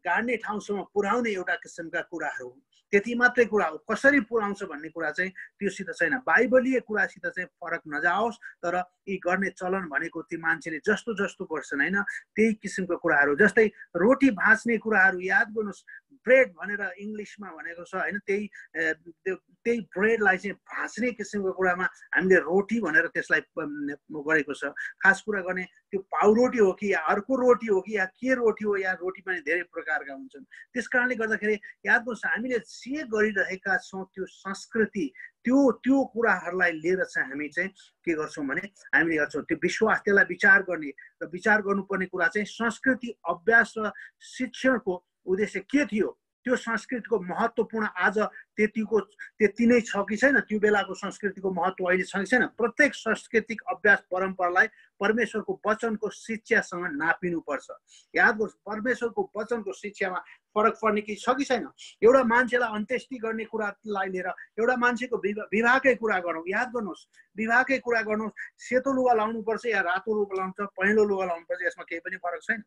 गाड्ने ठाउँसम्म पुर्याउने एउटा किसिमका कुराहरू, त्यति मात्रै कुरा हो। कसरी पुर्याउँछ भन्ने कुरा चाहिँ त्योसित छैन, बाइबलीय कुरासित चाहिँ फरक नजाओस्, तर यी गर्ने चलन भनेको ती मान्छेले जस्तो जस्तो गर्छन् हैन, त्यही किसिमको कुराहरू। जस्तै रोटी भाँच्ने कुराहरू याद गर्नुहोस्, ब्रेड भनेर इङ्ग्लिसमा भनेको छ हैन, त्यही ब्रेडलाई चाहिँ भाँच्ने किसिमको कुरामा हामीले रोटी भनेर त्यसलाई गरेको छ। खास कुरा गर्ने त्यो पाउरोटी हो कि या अर्को रोटी हो कि या के रोटी हो, या रोटी पनि धेरै प्रकारका हुन्छन्। त्यस कारणले गर्दाखेरि याद गर्नुहोस्, हामीले जे गरिरहेका छौँ त्यो संस्कृति त्यो कुराहरूलाई लिएर चाहिँ हामी चाहिँ के गर्छौँ भने हामीले गर्छौँ त्यो विश्वास, त्यसलाई विचार गर्ने र विचार गर्नुपर्ने कुरा चाहिँ संस्कृति अभ्यास र शिक्षणको उद्देश्य के थियो, त्यो संस्कृतिको महत्त्वपूर्ण आज त्यति नै छ कि छैन, त्यो बेलाको संस्कृतिको महत्त्व अहिले छ कि छैन। प्रत्येक सांस्कृतिक अभ्यास परम्परालाई परमेश्वरको वचनको शिक्षासँग नापिनुपर्छ। याद गर्नुहोस्, परमेश्वरको वचनको शिक्षामा फरक पर्ने कि छ कि छैन। एउटा मान्छेलाई अन्त्येष्टि गर्ने कुरालाई लिएर एउटा मान्छेको विवाहकै कुरा गरौँ, याद गर्नुहोस्, विवाहकै कुरा गर्नुहोस्, सेतो लुगा लाउनुपर्छ या रातो लुगा लाउँछ, पहेँलो लुगा लाउनुपर्छ, यसमा केही पनि फरक छैन।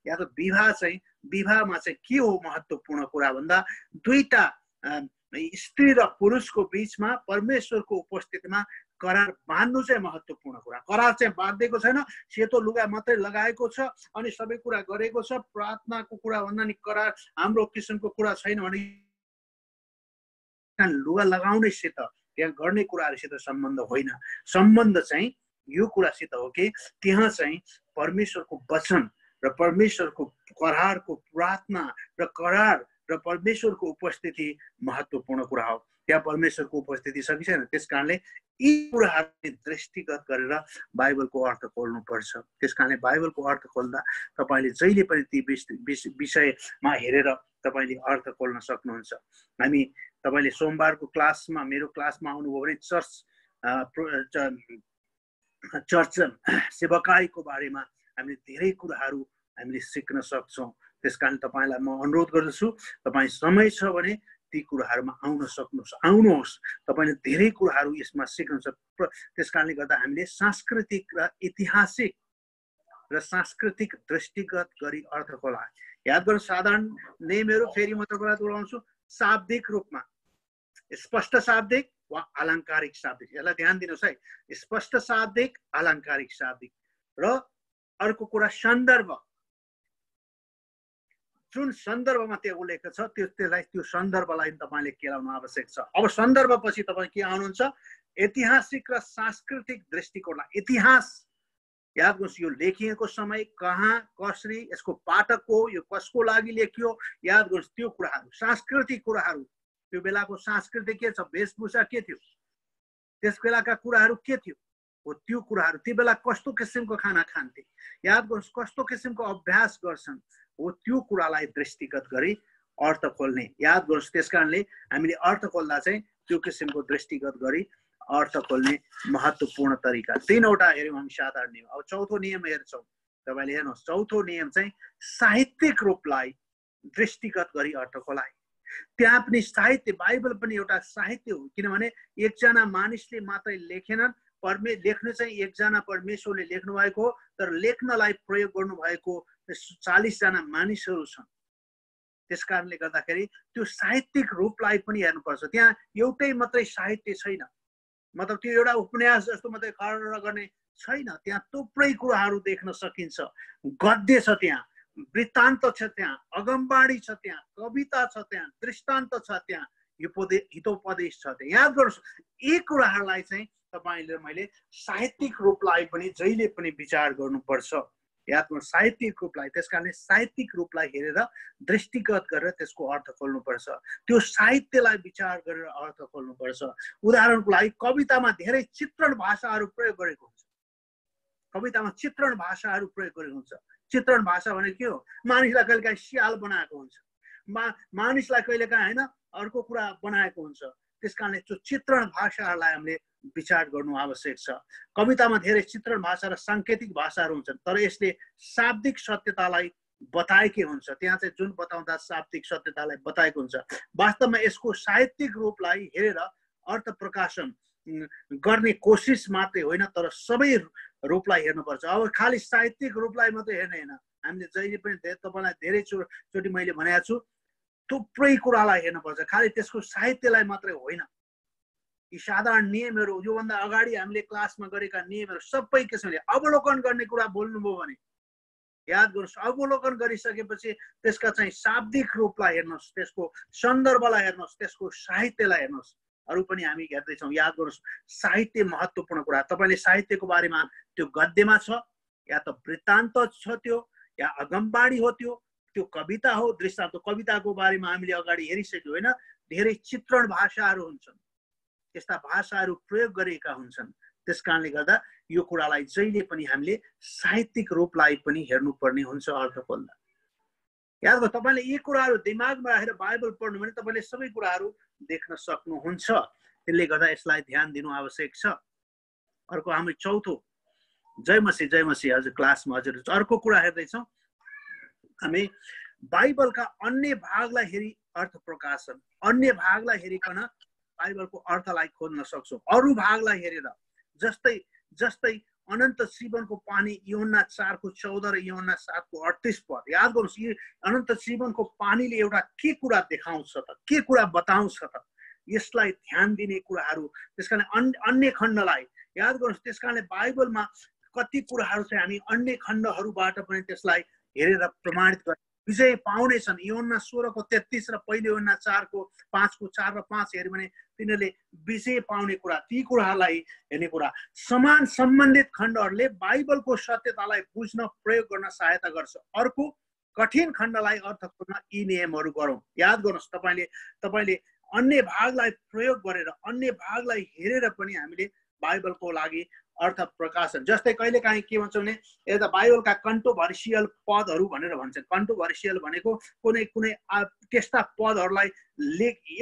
या त विवाहमा चाहिँ के हो महत्त्वपूर्ण कुरा भन्दा दुईटा स्त्री र पुरुषको बीचमा परमेश्वरको उपस्थितिमा करार बाँध्नु चाहिँ महत्त्वपूर्ण कुरा। करार चाहिँ बाँधिएको छैन, सेतो लुगा मात्रै लगाएको छ अनि सबै कुरा गरेको छ, प्रार्थनाको कुरा भन्दा नि करार हाम्रो किसिमको कुरा छैन भने लुगा लगाउनेसित त्यहाँ गर्ने कुराहरूसित सम्बन्ध होइन। सम्बन्ध चाहिँ यो कुरासित हो कि त्यहाँ चाहिँ परमेश्वरको वचन र परमेश्वरको करारको प्रार्थना र करार र परमेश्वरको उपस्थिति महत्त्वपूर्ण कुरा हो। त्यहाँ परमेश्वरको उपस्थिति छ कि छैन। त्यस कारणले यी कुराहरूले दृष्टिगत गरेर बाइबलको अर्थ खोल्नुपर्छ। त्यस कारणले बाइबलको अर्थ खोल्दा तपाईँले जहिले पनि ती विषयमा हेरेर तपाईँले अर्थ खोल्न सक्नुहुन्छ। तपाईँले सोमबारको क्लासमा, मेरो क्लासमा आउनुभयो भने चर्च सेवकाईको बारेमा हामीले धेरै कुराहरू हामीले सिक्न सक्छौँ। त्यस कारण तपाईँलाई म अनुरोध गर्दछु, तपाईँ समय छ भने ती कुराहरूमा आउनुहोस्। तपाईँले धेरै कुराहरू यसमा सिक्नुहुन्छ। त्यस कारणले गर्दा हामीले सांस्कृतिक र ऐतिहासिक र सांस्कृतिक दृष्टिगत गरी अर्थ खोला। याद गर्नु, साधारण नेमहरू फेरि म तपाईँलाई दोहोऱ्याउँछु, शाब्दिक रूपमा स्पष्ट शाब्दिक वा अलङ्कारिक शाब्दिक, यसलाई ध्यान दिनुहोस् है। स्पष्ट शाब्दिक, अलङ्कारिक शाब्दिक, र अर्को कुरा सन्दर्भ, जुन सन्दर्भमा त्यो उल्लेख छ त्यो सन्दर्भलाई तपाईँले केलाउनु आवश्यक छ। अब सन्दर्भपछि तपाईँ के आउनुहुन्छ, ऐतिहासिक र सांस्कृतिक दृष्टिकोणलाई। इतिहास याद गर्नुहोस्, यो लेखिएको समय कहाँ, कसरी, यसको पाठक को, यो कसको लागि लेखियो, याद गर्नुहोस् त्यो कुराहरू। सांस्कृतिक कुराहरू, त्यो बेलाको संस्कृति के छ, वेशभूषा के थियो, त्यस बेलाका कुराहरू के थियो हो, त्यो कुराहरू, त्यो बेला कस्तो किसिमको खाना खान्थे, याद गर्नुहोस् कस्तो किसिमको अभ्यास गर्छन् हो, त्यो कुरालाई दृष्टिगत गरी अर्थ खोल्ने। याद गर्नुहोस्, त्यस कारणले हामीले अर्थ खोल्दा चाहिँ त्यो किसिमको दृष्टिगत गरी अर्थ खोल्ने महत्त्वपूर्ण तरिका। तीनवटा हेऱ्यौँ हामी साधारण नियम। अब चौथो नियम हेर्छौँ, तपाईँले हेर्नुहोस्, चौथो नियम चाहिँ साहित्यिक रूपलाई दृष्टिगत गरी अर्थ खोलाइ। त्यहाँ पनि साहित्य, बाइबल पनि एउटा साहित्य हो, किनभने एकजना मानिसले मात्रै लेखेनन्, लेख्नु चाहिँ एकजना परमेश्वरले लेख्नु भएको हो, तर लेख्नलाई प्रयोग गर्नुभएको 40 जना मानिसहरू छन्। त्यस कारणले गर्दाखेरि त्यो साहित्यिक रूपलाई पनि हेर्नुपर्छ। त्यहाँ एउटै मात्रै साहित्य छैन, मतलब त्यो एउटा उपन्यास जस्तो मात्रै खडा गर्ने छैन, त्यहाँ थुप्रै कुराहरू देख्न सकिन्छ। गद्य छ त्यहाँ, वृत्तान्त छ त्यहाँ, अगमबाणी छ त्यहाँ, कविता छ त्यहाँ, दृष्टान्त छ त्यहाँ, हितोपदेश छ त्यहाँ। याद गर्नुहोस्, यी कुराहरूलाई चाहिँ तपाईँले मैले साहित्यिक रूपलाई पनि जहिले पनि विचार गर्नुपर्छ। याद गर्नु, साहित्यिक रूपलाई। त्यस कारणले साहित्यिक रूपलाई हेरेर दृष्टिगत गरेर त्यसको अर्थ खोल्नुपर्छ। त्यो साहित्यलाई विचार गरेर अर्थ खोल्नुपर्छ। उदाहरणको लागि कवितामा धेरै चित्रण भाषाहरू प्रयोग गरेको हुन्छ। कवितामा चित्रण भाषाहरू प्रयोग गरेको हुन्छ। चित्रण भाषा भने के हो, मानिसलाई कहिलेकाहीँ सियाल बनाएको हुन्छ, मानिसलाई कहिलेकाहीँ होइन अर्को कुरा बनाएको हुन्छ। त्यस कारणले त्यो चित्रण भाषाहरूलाई हामीले विचार गर्नु आवश्यक छ। कवितामा धेरै चित्रण भाषा र साङ्केतिक भाषाहरू हुन्छन्, तर यसले शाब्दिक सत्यतालाई बताएकै हुन्छ, त्यहाँ चाहिँ जुन बताउँदा शाब्दिक सत्यतालाई बताएको हुन्छ। वास्तवमा यसको साहित्यिक रूपलाई हेरेर अर्थ प्रकाशन गर्ने कोसिस मात्रै होइन, तर सबै रूपलाई हेर्नुपर्छ। अब खालि साहित्यिक रूपलाई मात्रै हेर्ने होइन, हामीले जहिले पनि तपाईँलाई धेरैचोटि मैले भनेको छु, थुप्रै कुरालाई हेर्नुपर्छ, खालि त्यसको साहित्यलाई मात्रै होइन। यी साधारण नियमहरू, योभन्दा अगाडि हामीले क्लासमा गरेका नियमहरू सबै किसिमले अवलोकन गर्ने कुरा बोल्नुभयो भने याद गर्नुहोस्, अवलोकन गरिसकेपछि त्यसका चाहिँ शाब्दिक रूपलाई हेर्नुहोस्, त्यसको सन्दर्भलाई हेर्नुहोस्, त्यसको साहित्यलाई हेर्नुहोस्। अरू पनि हामी हेर्दैछौँ। याद गर्नुहोस्, साहित्य महत्त्वपूर्ण कुरा। तपाईँले साहित्यको बारेमा त्यो गद्यमा छ, या त वृत्तान्त छ, त्यो या अगमबाणी हो, त्यो कविता हो, दृष्टान्त। कविताको बारेमा हामीले अगाडि हेरिसक्यो होइन। धेरै चित्रण भाषाहरू हुन्छन्, यस्ता भाषाहरू प्रयोग गरिएका हुन्छन्। त्यस कारणले गर्दा यो कुरालाई जहिले पनि हामीले साहित्यिक रूपलाई पनि हेर्नुपर्ने हुन्छ अर्थ खोल्दा। याद गर्नु, तपाईँले यी कुराहरू दिमागमा राखेर बाइबल पढ्नु भने तपाईँले सबै कुराहरू देख्न सक्नुहुन्छ। त्यसले गर्दा यसलाई ध्यान दिनु आवश्यक छ। अर्को हामी चौथो, जय मसी हजुर क्लासमा हजुर अर्को कुरा हेर्दैछौँ हामी, बाइबलका अन्य भागलाई हेरी अर्थ प्रकाशन। अन्य भागलाई हेरिकन बाइबलको अर्थलाई खोज्न सक्छौँ। अरू भागलाई हेरेर, जस्तै अनन्त जीवनको पानी यूहन्ना 4:14 र यूहन्ना 7:38 याद गर्नुहोस्, यो अनन्त जीवनको पानीले एउटा के कुरा देखाउँछ त, के कुरा बताउँछ त, यसलाई ध्यान दिने कुराहरू। त्यसकारण अन्य खण्डलाई याद गर्नुहोस्। त्यसकारणले बाइबलमा कति कुराहरू चाहिँ हामी अन्य खण्डहरूबाट पनि त्यसलाई हेरेर प्रमाणित गर्ने विजय पाउनेछन्। यूहन्ना 16:33 र पहिलो यूहन्ना 4:4 र 5 हेऱ्यो भने तिनीहरूले विजय पाउने कुरा, ती कुराहरूलाई हेर्ने कुरा। समान सम्बन्धित खण्डहरूले बाइबलको सत्यतालाई बुझ्न प्रयोग गर्न सहायता गर्छ। अर्को कठिन खण्डलाई अर्थ खोज्न यी नियमहरू गरौँ। याद गर्नुहोस्, तपाईँले अन्य भागलाई प्रयोग गरेर, अन्य भागलाई हेरेर पनि हामीले बाइबलको लागि अर्थ प्रकाशन। जस्तै कहिलेकाहीँ के भन्छ भने यता बाइबलका कन्ट्रोभर्सियल पदहरू भनेर भन्छन्। कन्ट्रोभर्सियल भनेको कुनै त्यस्ता पदहरूलाई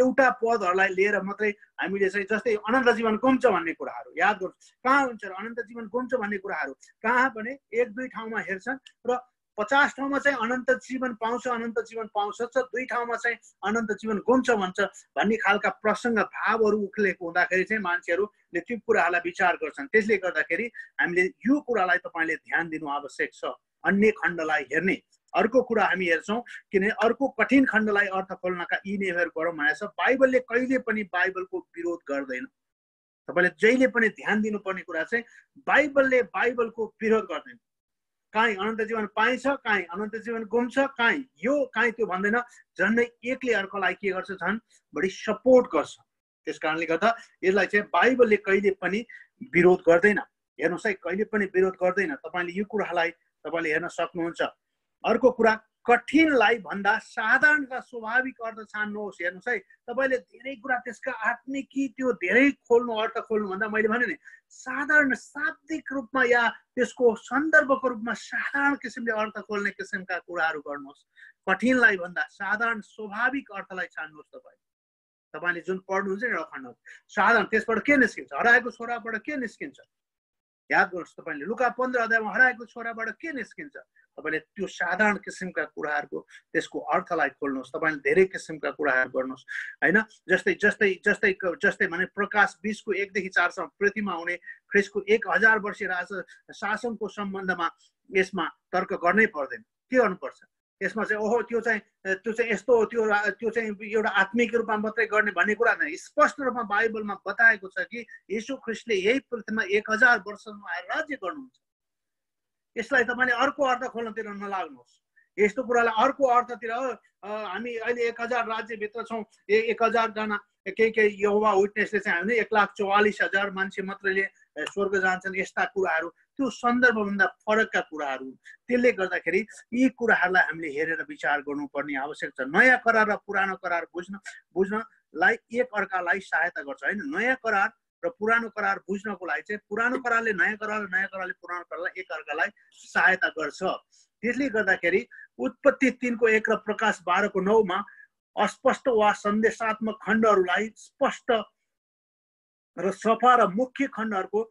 एउटा पदहरूलाई लिएर मात्रै हामीले चाहिँ, जस्तै अनन्त जीवन गुम्छ भन्ने कुराहरू याद गर्नुहोस्। कहाँ हुन्छ र अनन्त जीवन गुम्छ भन्ने कुराहरू? कहाँ भने 1-2 ठाउँमा हेर्छन् र 50 ठाउँमा चाहिँ अनन्त जीवन पाउँछ, अनन्त जीवन पाउँछ, 2 ठाउँमा चाहिँ अनन्त जीवन गुम्छ भन्छ भन्ने खालका प्रसङ्ग भावहरू उक्लेको हुँदाखेरि चाहिँ मान्छेहरूले त्यो कुराहरूलाई विचार गर्छन्। त्यसले गर्दाखेरि हामीले यो कुरालाई तपाईँले ध्यान दिनु आवश्यक छ, अन्य खण्डलाई हेर्ने। अर्को कुरा हामी हेर्छौँ, किनभने अर्को कठिन खण्डलाई अर्थ खोल्नका यी नियमहरू गरौँ भनेको छ। बाइबलले कहिले पनि बाइबलको विरोध गर्दैन। तपाईँले जहिले पनि ध्यान दिनुपर्ने कुरा चाहिँ बाइबलले बाइबलको विरोध गर्दैन। काहीँ अनन्त जीवन पाइन्छ, काहीँ अनन्त जीवन गुम्छ, काहीँ यो काहीँ त्यो भन्दैन। झन्डै एकले अर्कोलाई के गर्छ, झन् बढी सपोर्ट गर्छ। त्यस कारणले गर्दा यसलाई चाहिँ बाइबलले कहिले पनि विरोध गर्दैन। हेर्नुहोस् है, कहिले पनि विरोध गर्दैन। तपाईँले यो कुरालाई तपाईँले हेर्न सक्नुहुन्छ। अर्को कुरा, कठिनलाई भन्दा साधारण र स्वाभाविक अर्थ छान्नुहोस्। हेर्नुहोस् है, तपाईँले धेरै कुरा त्यसका आत्मिकी त्यो धेरै खोल्नु, अर्थ खोल्नु भन्दा मैले भने नि साधारण शाब्दिक रूपमा या त्यसको सन्दर्भको रूपमा साधारण किसिमले अर्थ खोल्ने किसिमका कुराहरू गर्नुहोस्। कठिनलाई भन्दा साधारण स्वाभाविक अर्थलाई छान्नुहोस्। तपाईँले जुन पढ्नुहुन्छ नि एउटा खण्ड साधारण, त्यसबाट के निस्किन्छ? हराएको छोराबाट के निस्किन्छ? याद गर्नुहोस्, तपाईँले लुका 15 अध्यायमा हराएको छोराबाट के निस्किन्छ? तपाईँले त्यो साधारण किसिमका कुराहरूको त्यसको अर्थलाई खोल्नुहोस्। तपाईँले धेरै किसिमका कुराहरू गर्नुहोस् होइन। जस्तै भने प्रकाश 20को 1देखि 4सम्म पृथ्वीमा हुने ख्रिस्टको 1000 वर्षीय शासनको सम्बन्धमा यसमा तर्क गर्नै पर्दैन। के गर्नुपर्छ? यसमा चाहिँ ओहो त्यो चाहिँ यस्तो हो, त्यो चाहिँ एउटा आत्मिक रूपमा मात्रै गर्ने भन्ने कुरा नै स्पष्ट रूपमा बाइबलमा बताएको छ कि येशू ख्रिस्टले यही पृथ्वीमा 1000 वर्षमा आएर राज्य गर्नुहुन्छ। यसलाई तपाईँले अर्को अर्थ खोल्नतिर नलाग्नुहोस्। यस्तो कुरालाई अर्को अर्थतिर हामी अहिले 1000 राज्यभित्र छौँ, 1000 जना केही यहोवा विटनेसले चाहिँ हामीले 1,44,000 मान्छे मात्रैले स्वर्ग जान्छन्, यस्ता कुराहरू त्यो सन्दर्भभन्दा फरकका कुराहरू। त्यसले गर्दाखेरि यी कुराहरूलाई हामीले हेरेर विचार गर्नुपर्ने आवश्यक छ। नयाँ करार र पुरानो करार बुझ्नलाई एक अर्कालाई सहायता गर्छ होइन। नयाँ करार र पुरानो करार बुझ्नको लागि चाहिँ पुरानो करारले नयाँ करार र नयाँ करारले पुरानो करारलाई एक अर्कालाई सहायता गर्छ। त्यसले गर्दाखेरि उत्पत्ति 3:1 र प्रकाश 12:9मा अस्पष्ट वा सन्देशात्मक खण्डहरूलाई स्पष्ट र सफा र मुख्य खण्डहरूको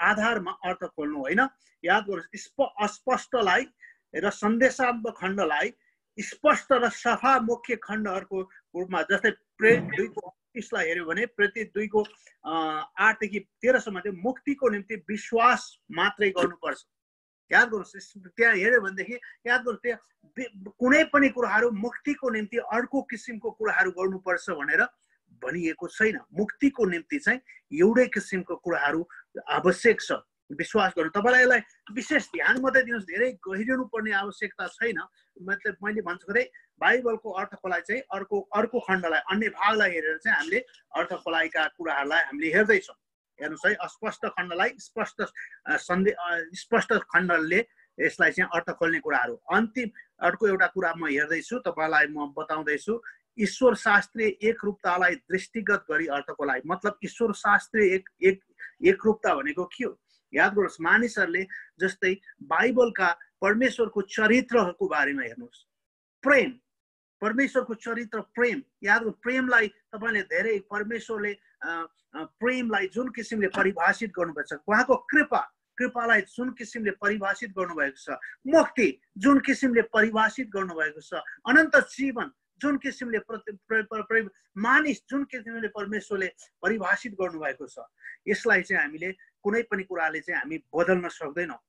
आधारमा अर्थ खोल्नु होइन। याद गर्नुहोस्, अस्पष्टलाई र सन्देशात्मक खण्डलाई स्पष्ट र सफा मुख्य खण्डहरूको रूपमा, जस्तै प्रेरित 2:29 हेर्यो भने प्रेरित 2:8 देखि 13 सम्म चाहिँ मुक्तिको निम्ति विश्वास मात्रै गर्नुपर्छ। याद गर्नुहोस्, त्यहाँ हेऱ्यो भनेदेखि याद गर्नुहोस्, त्यहाँ कुनै पनि कुराहरू मुक्तिको निम्ति अर्को किसिमको कुराहरू गर्नुपर्छ भनेर भनिएको छैन। मुक्तिको निम्ति चाहिँ एउटै किसिमको कुराहरू आवश्यक छ। विश्वास गर्नु, तपाईँलाई यसलाई विशेष ध्यान मात्रै दिनुहोस्, धेरै गहिरिनु पर्ने आवश्यकता छैन। मतलब मैले भन्छु खोइ बाइबलको अर्थकोलाई चाहिँ अर्को खण्डलाई, अन्य भागलाई हेरेर चाहिँ हामीले अर्थकोलाइका कुराहरूलाई हामीले हेर्दैछौँ। हेर्नुहोस् है, अस्पष्ट खण्डलाई स्पष्ट खण्डले यसलाई चाहिँ अर्थ खोल्ने कुराहरू। अन्तिम अर्को एउटा कुरा म हेर्दैछु, तपाईँलाई म बताउँदैछु। ईश्वर शास्त्रीय एकरूपतालाई दृष्टिगत गरी अर्थकोलाई, मतलब ईश्वर शास्त्रीय एकरूपता भनेको के हो? याद गर्नुहोस्, मानिसहरूले जस्तै बाइबलका परमेश्वरको चरित्रहरूको बारेमा हेर्नुहोस्। प्रेम, परमेश्वरको चरित्र प्रेम। याद गर्नु, प्रेमलाई तपाईँले धेरै, परमेश्वरले प्रेमलाई जुन किसिमले परिभाषित गर्नुभएको छ, उहाँको कृपालाई जुन किसिमले परिभाषित गर्नुभएको छ, मुक्ति जुन किसिमले परिभाषित गर्नुभएको छ, अनन्त जीवन जुन किसिमले मानिस जुन किसिमले परमेश्वरले परिभाषित गर्नुभएको छ, यसलाई चाहिँ हामीले कुनै पनि कुराले चाहिँ हामी बदल्न सक्दैनौँ।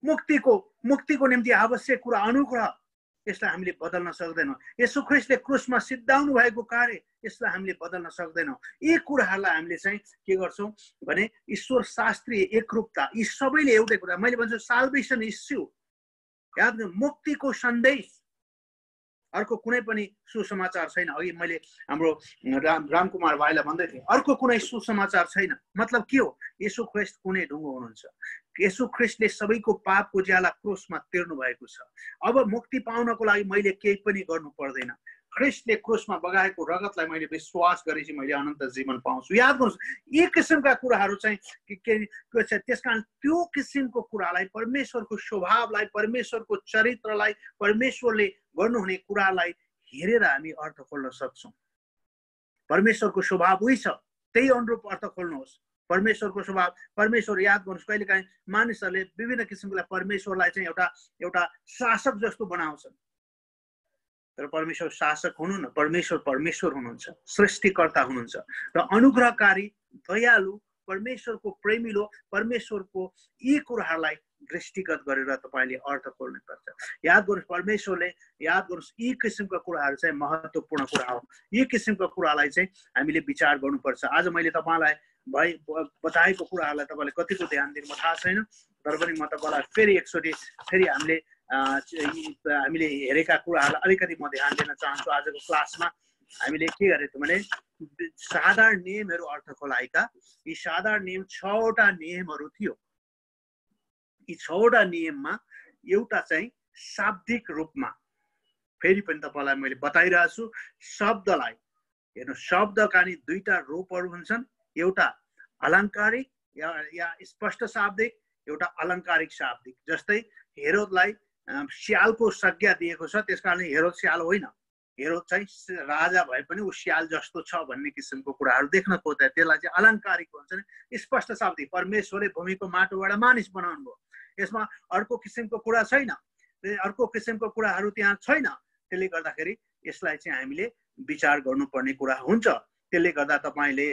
मुक्तिको निम्ति आवश्यक कुरा अनुग्रह, यसलाई हामीले बदल्न सक्दैनौँ। येशू ख्रीष्टले क्रुसमा सिद्धाउनु भएको कार्य, यसलाई हामीले बदल्न सक्दैनौँ। यी कुराहरूलाई हामीले चाहिँ के गर्छौँ भने ईश्वर शास्त्रीय एकरूपता, यी सबैले एउटै कुरा। मैले भन्छु साल्भेसन इस्यु, याद गर्नु, मुक्तिको सन्देश, अर्को कुनै पनि सुसमाचार छैन। अघि मैले हाम्रो रामकुमार भाइलाई भन्दै थिएँ, अर्को कुनै सुसमाचार छैन। मतलब के हो? येशू ख्रीष्ट कुनै ढुङ्गो हुनुहुन्छ। येशू ख्रीष्टले सबैको पापको ज्याला क्रुसमा तिर्नु भएको छ। अब मुक्ति पाउनको लागि मैले केही पनि गर्नु पर्दैन। ख्रीष्टले क्रुसमा बगाएको रगतलाई मैले विश्वास गरेपछि मैले अनन्त जीवन पाउँछु। याद गर्नुहोस्, यी किसिमका कुराहरू चाहिँ त्यसकारण त्यो किसिमको कुरालाई, परमेश्वरको स्वभावलाई, परमेश्वरको चरित्रलाई, परमेश्वरले गर्नुहुने कुरालाई हेरेर हामी अर्थ खोल्न सक्छौँ। परमेश्वरको स्वभाव उही छ, त्यही अनुरूप अर्थ खोल्नुहोस्। परमेश्वरको स्वभाव, परमेश्वर, याद गर्नुहोस्, कहिलेकाहीँ मानिसहरूले विभिन्न किसिमको परमेश्वरलाई चाहिँ एउटा शासक जस्तो बनाउँछन्। तर परमेश्वर शासक हुनु न, परमेश्वर हुनुहुन्छ, सृष्टिकर्ता हुनुहुन्छ र अनुग्रहकारी, दयालु, परमेश्वरको प्रेमिलो, परमेश्वरको यी कुराहरूलाई दृष्टिगत गरेर तपाईँले अर्थ खोल्नु पर्छ। याद गर्नुहोस्, परमेश्वरले, याद गर्नुहोस्, यी किसिमका कुराहरू चाहिँ महत्त्वपूर्ण कुरा हो। यी किसिमका कुरालाई चाहिँ हामीले विचार गर्नुपर्छ। आज मैले तपाईँलाई बताएको कुराहरूलाई तपाईँले कतिको ध्यान दिनु म थाहा छैन, तर पनि म तपाईँलाई फेरि एकचोटि हामीले हेरेका कुराहरूलाई अलिकति म ध्यान दिन चाहन्छु। आजको क्लासमा हामीले के गरेको भने साधारण नियमहरू अर्थ खोलाएका। यी साधारण नियम 6वटा नियमहरू थियो। यी 6वटा नियममा एउटा चाहिँ शाब्दिक रूपमा, फेरि पनि तपाईँलाई मैले बताइरहेको छु, शब्दलाई हेर्नु, शब्दका नि दुईटा रूपहरू हुन्छन्, एउटा अलङ्कारिक या स्पष्ट शाब्दिक, एउटा अलङ्कारिक शाब्दिक। जस्तै हेरोदलाई स्यालको संज्ञा दिएको छ, त्यसकारण हेरोद स्याल होइन। हेरोद चाहिँ राजा भए पनि ऊ स्याल जस्तो छ भन्ने किसिमको कुराहरू देख्न खोज्दा त्यसलाई चाहिँ अलङ्कारिक भन्छ नि। स्पष्ट शाब्दिक, परमेश्वरले भूमिको माटोबाट मानिस बनाउनु भयो, यसमा अर्को किसिमको कुरा छैन, अर्को किसिमको कुराहरू त्यहाँ छैन। त्यसले गर्दाखेरि यसलाई चाहिँ हामीले विचार गर्नुपर्ने कुरा हुन्छ। त्यसले गर्दा तपाईँले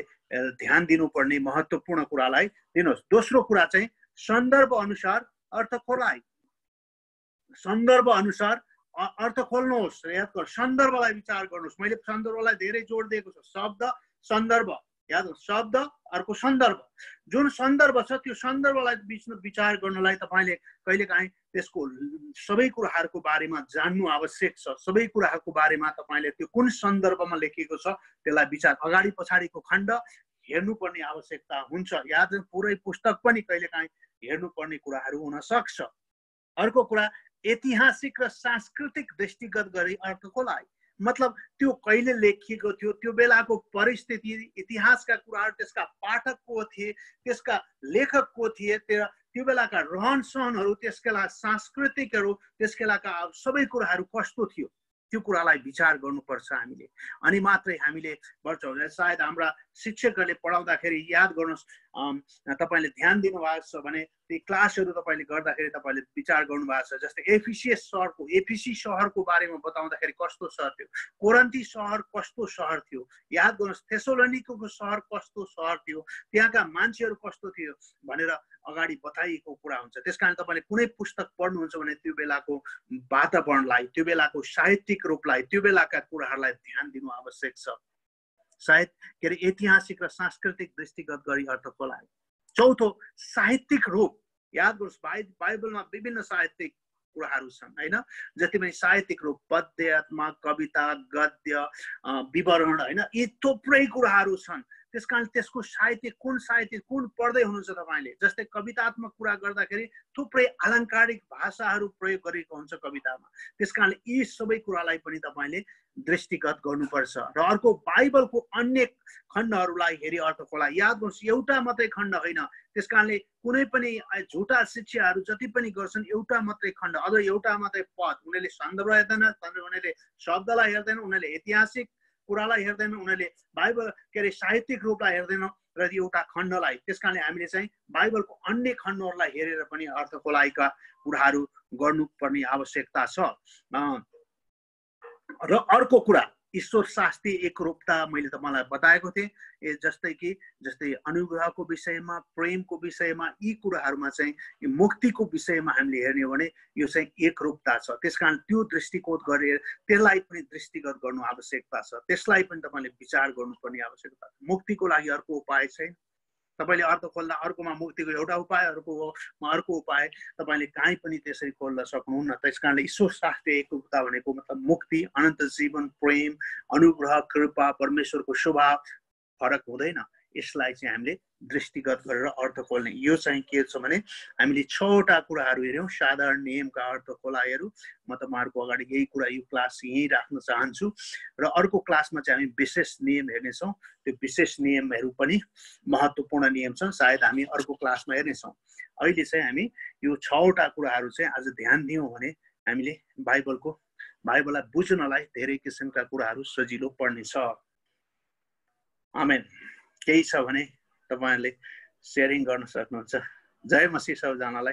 ध्यान दिनुपर्ने महत्त्वपूर्ण कुरालाई दिनुहोस्। दोस्रो कुरा चाहिँ सन्दर्भ अनुसार अर्थ खोलाइ, सन्दर्भ अनुसार अर्थ खोल्नुहोस्। याद गर्नु, सन्दर्भलाई विचार गर्नुहोस्। मैले सन्दर्भलाई धेरै जोड दिएको छु। शब्द, सन्दर्भ, याद गर्नु, शब्द अर्को सन्दर्भ। जुन सन्दर्भ छ त्यो सन्दर्भलाई बिचमा विचार गर्नलाई तपाईँले कहिलेकाहीँ त्यसको सबै कुराहरूको बारेमा जान्नु आवश्यक छ। सबै कुराहरूको बारेमा तपाईँले त्यो कुन सन्दर्भमा लेखिएको छ त्यसलाई विचार, अगाडि पछाडिको खण्ड हेर्नुपर्ने आवश्यकता हुन्छ। याद पुरै पुस्तक पनि कहिलेकाहीँ हेर्नुपर्ने कुराहरू हुन सक्छ। अर्को कुरा ऐतिहासिक र सांस्कृतिक दृष्टिगत गरी अर्थ खोलाइ, मतलब त्यो कहिले लेखिएको थियो, त्यो बेलाको परिस्थिति, इतिहासका कुराहरू, त्यसका पाठक को थिए, त्यसका लेखक को थिए, त्यो बेलाका रहन सहनहरू, त्यसका सांस्कृतिकहरू, त्यसका सबै कुराहरू कस्तो थियो, त्यो कुरालाई विचार गर्नुपर्छ हामीले। अनि मात्रै हामीले बढ्छौँ। सायद हाम्रा शिक्षकहरूले पढाउँदाखेरि याद गर्नुहोस्, तपाईले ध्यान दिनुभएको छ भने ती क्लासहरू तपाईले गर्दाखेरि तपाईले विचार गर्नुभएको छ। जस्तै एफिसी सहरको बारेमा बताउँदाखेरि कस्तो सहर थियो, कोरिन्थी सहर कस्तो सहर थियो, याद गर्नुहोस् थेसलोनिकेको सहर कस्तो सहर थियो, त्यहाँका मान्छेहरू कस्तो थियो भनेर अगाडि बताइएको कुरा हुन्छ। त्यसकारण तपाईले कुनै पुस्तक पढ्नुहुन्छ भने त्यो बेलाको वातावरणलाई, त्यो बेलाको साहित्यिक रूपलाई, त्यो बेलाका कुराहरूलाई ध्यान दिनु आवश्यक छ। सायद के अरे ऐतिहासिक र सांस्कृतिक दृष्टिगत गरी अर्थ खोलाए। चौथो साहित्यिक रूप, याद गर्नुहोस् बाइबलमा विभिन्न साहित्यिक कुराहरू छन् हैन, जति पनि साहित्यिक रूप पद्यात्मक, कविता, गद्य, विवरण हैन, यी थुप्रै कुराहरू छन्। त्यसकारण त्यसको साहित्य कुन पढ्दै हुनुहुन्छ तपाईले। जस्तै कवितात्मक कुरा गर्दाखेरि थुप्रै अलङ्कारिक भाषाहरू प्रयोग गरेको हुन्छ कवितामा। त्यसकारण यी सबै कुरालाई पनि तपाईले दृष्टिगत गर्नुपर्छ। र अर्को बाइबलको अन्य खण्डहरूलाई हेरी अर्थ खोला। याद गर्नुहोस् एउटा मात्रै खण्ड होइन, त्यसकारणले कुनै पनि झुटा शिक्षाहरू जति पनि गर्छन् एउटा मात्रै खण्ड अथवा एउटा मात्रै पद, उनीहरूले सन्दर्भ हेर्दैन, उनीहरूले शब्दलाई हेर्दैन, उनीहरूले ऐतिहासिक कुरालाई हेर्दैन, उनीहरूले बाइबल के अरे साहित्यिक रूपलाई हेर्दैन र एउटा खण्डलाई। त्यसकारणले हामीले चाहिँ बाइबलको अन्य खण्डहरूलाई हेरेर पनि अर्थ खोलाइका कुराहरू गर्नुपर्ने आवश्यकता छ। र अर्को कुरा ईश्वर शास्त्रीय एकरूपता मैले तपाईलाई बताएको थिएँ। जस्तै अनुग्रहको विषयमा, प्रेमको विषयमा, यी कुराहरूमा चाहिँ मुक्तिको विषयमा हामीले हेर्ने हो भने यो चाहिँ एकरूपता छ। त्यसकारण त्यो दृष्टिकोण गरेर त्यसलाई पनि दृष्टिगत गर्नु आवश्यकता छ, त्यसलाई पनि तपाईले विचार गर्नुपर्ने आवश्यकता छ। मुक्तिको लागि अर्को उपाय छैन। तपाईले अर्थ खोल्दा अर्कोमा मुक्तिको एउटा उपाय, अर्को उपाय तपाईले कहीँ पनि त्यसरी खोल्न सक्नुहुन्न। त्यसकारणले ईश्वर शास्त्रीय एकरूपता भनेको मतलब मुक्ति, अनन्त जीवन, प्रेम, अनुग्रह, कृपा, परमेश्वरको स्वभाव फरक हुँदैन। यसलाई चाहिँ हामीले दृष्टिगत गरेर अर्थ खोल्ने। यो चाहिँ के छ भने हामीले 6वटा कुराहरू हेर्यौँ, साधारण नियमका अर्थ खोलाइहरू। म तपाईहरुको अगाडि यही कुरा, यो क्लास यही राख्न चाहन्छु। र अर्को क्लासमा चाहिँ हामी विशेष नियम हेर्नेछौँ। त्यो विशेष नियमहरू पनि महत्त्वपूर्ण नियम छन्, सायद हामी अर्को क्लासमा हेर्नेछौँ। अहिले चाहिँ हामी यो 6वटा कुराहरू चाहिँ आज ध्यान दियौँ भने हामीले बाइबललाई बुझ्नलाई धेरै किसिमका कुराहरू सजिलो पर्नेछ। आमेन। केही छ भने तपाईहरुले शेयरिङ गर्न सक्नुहुन्छ। जय मसीह सबैजनालाई।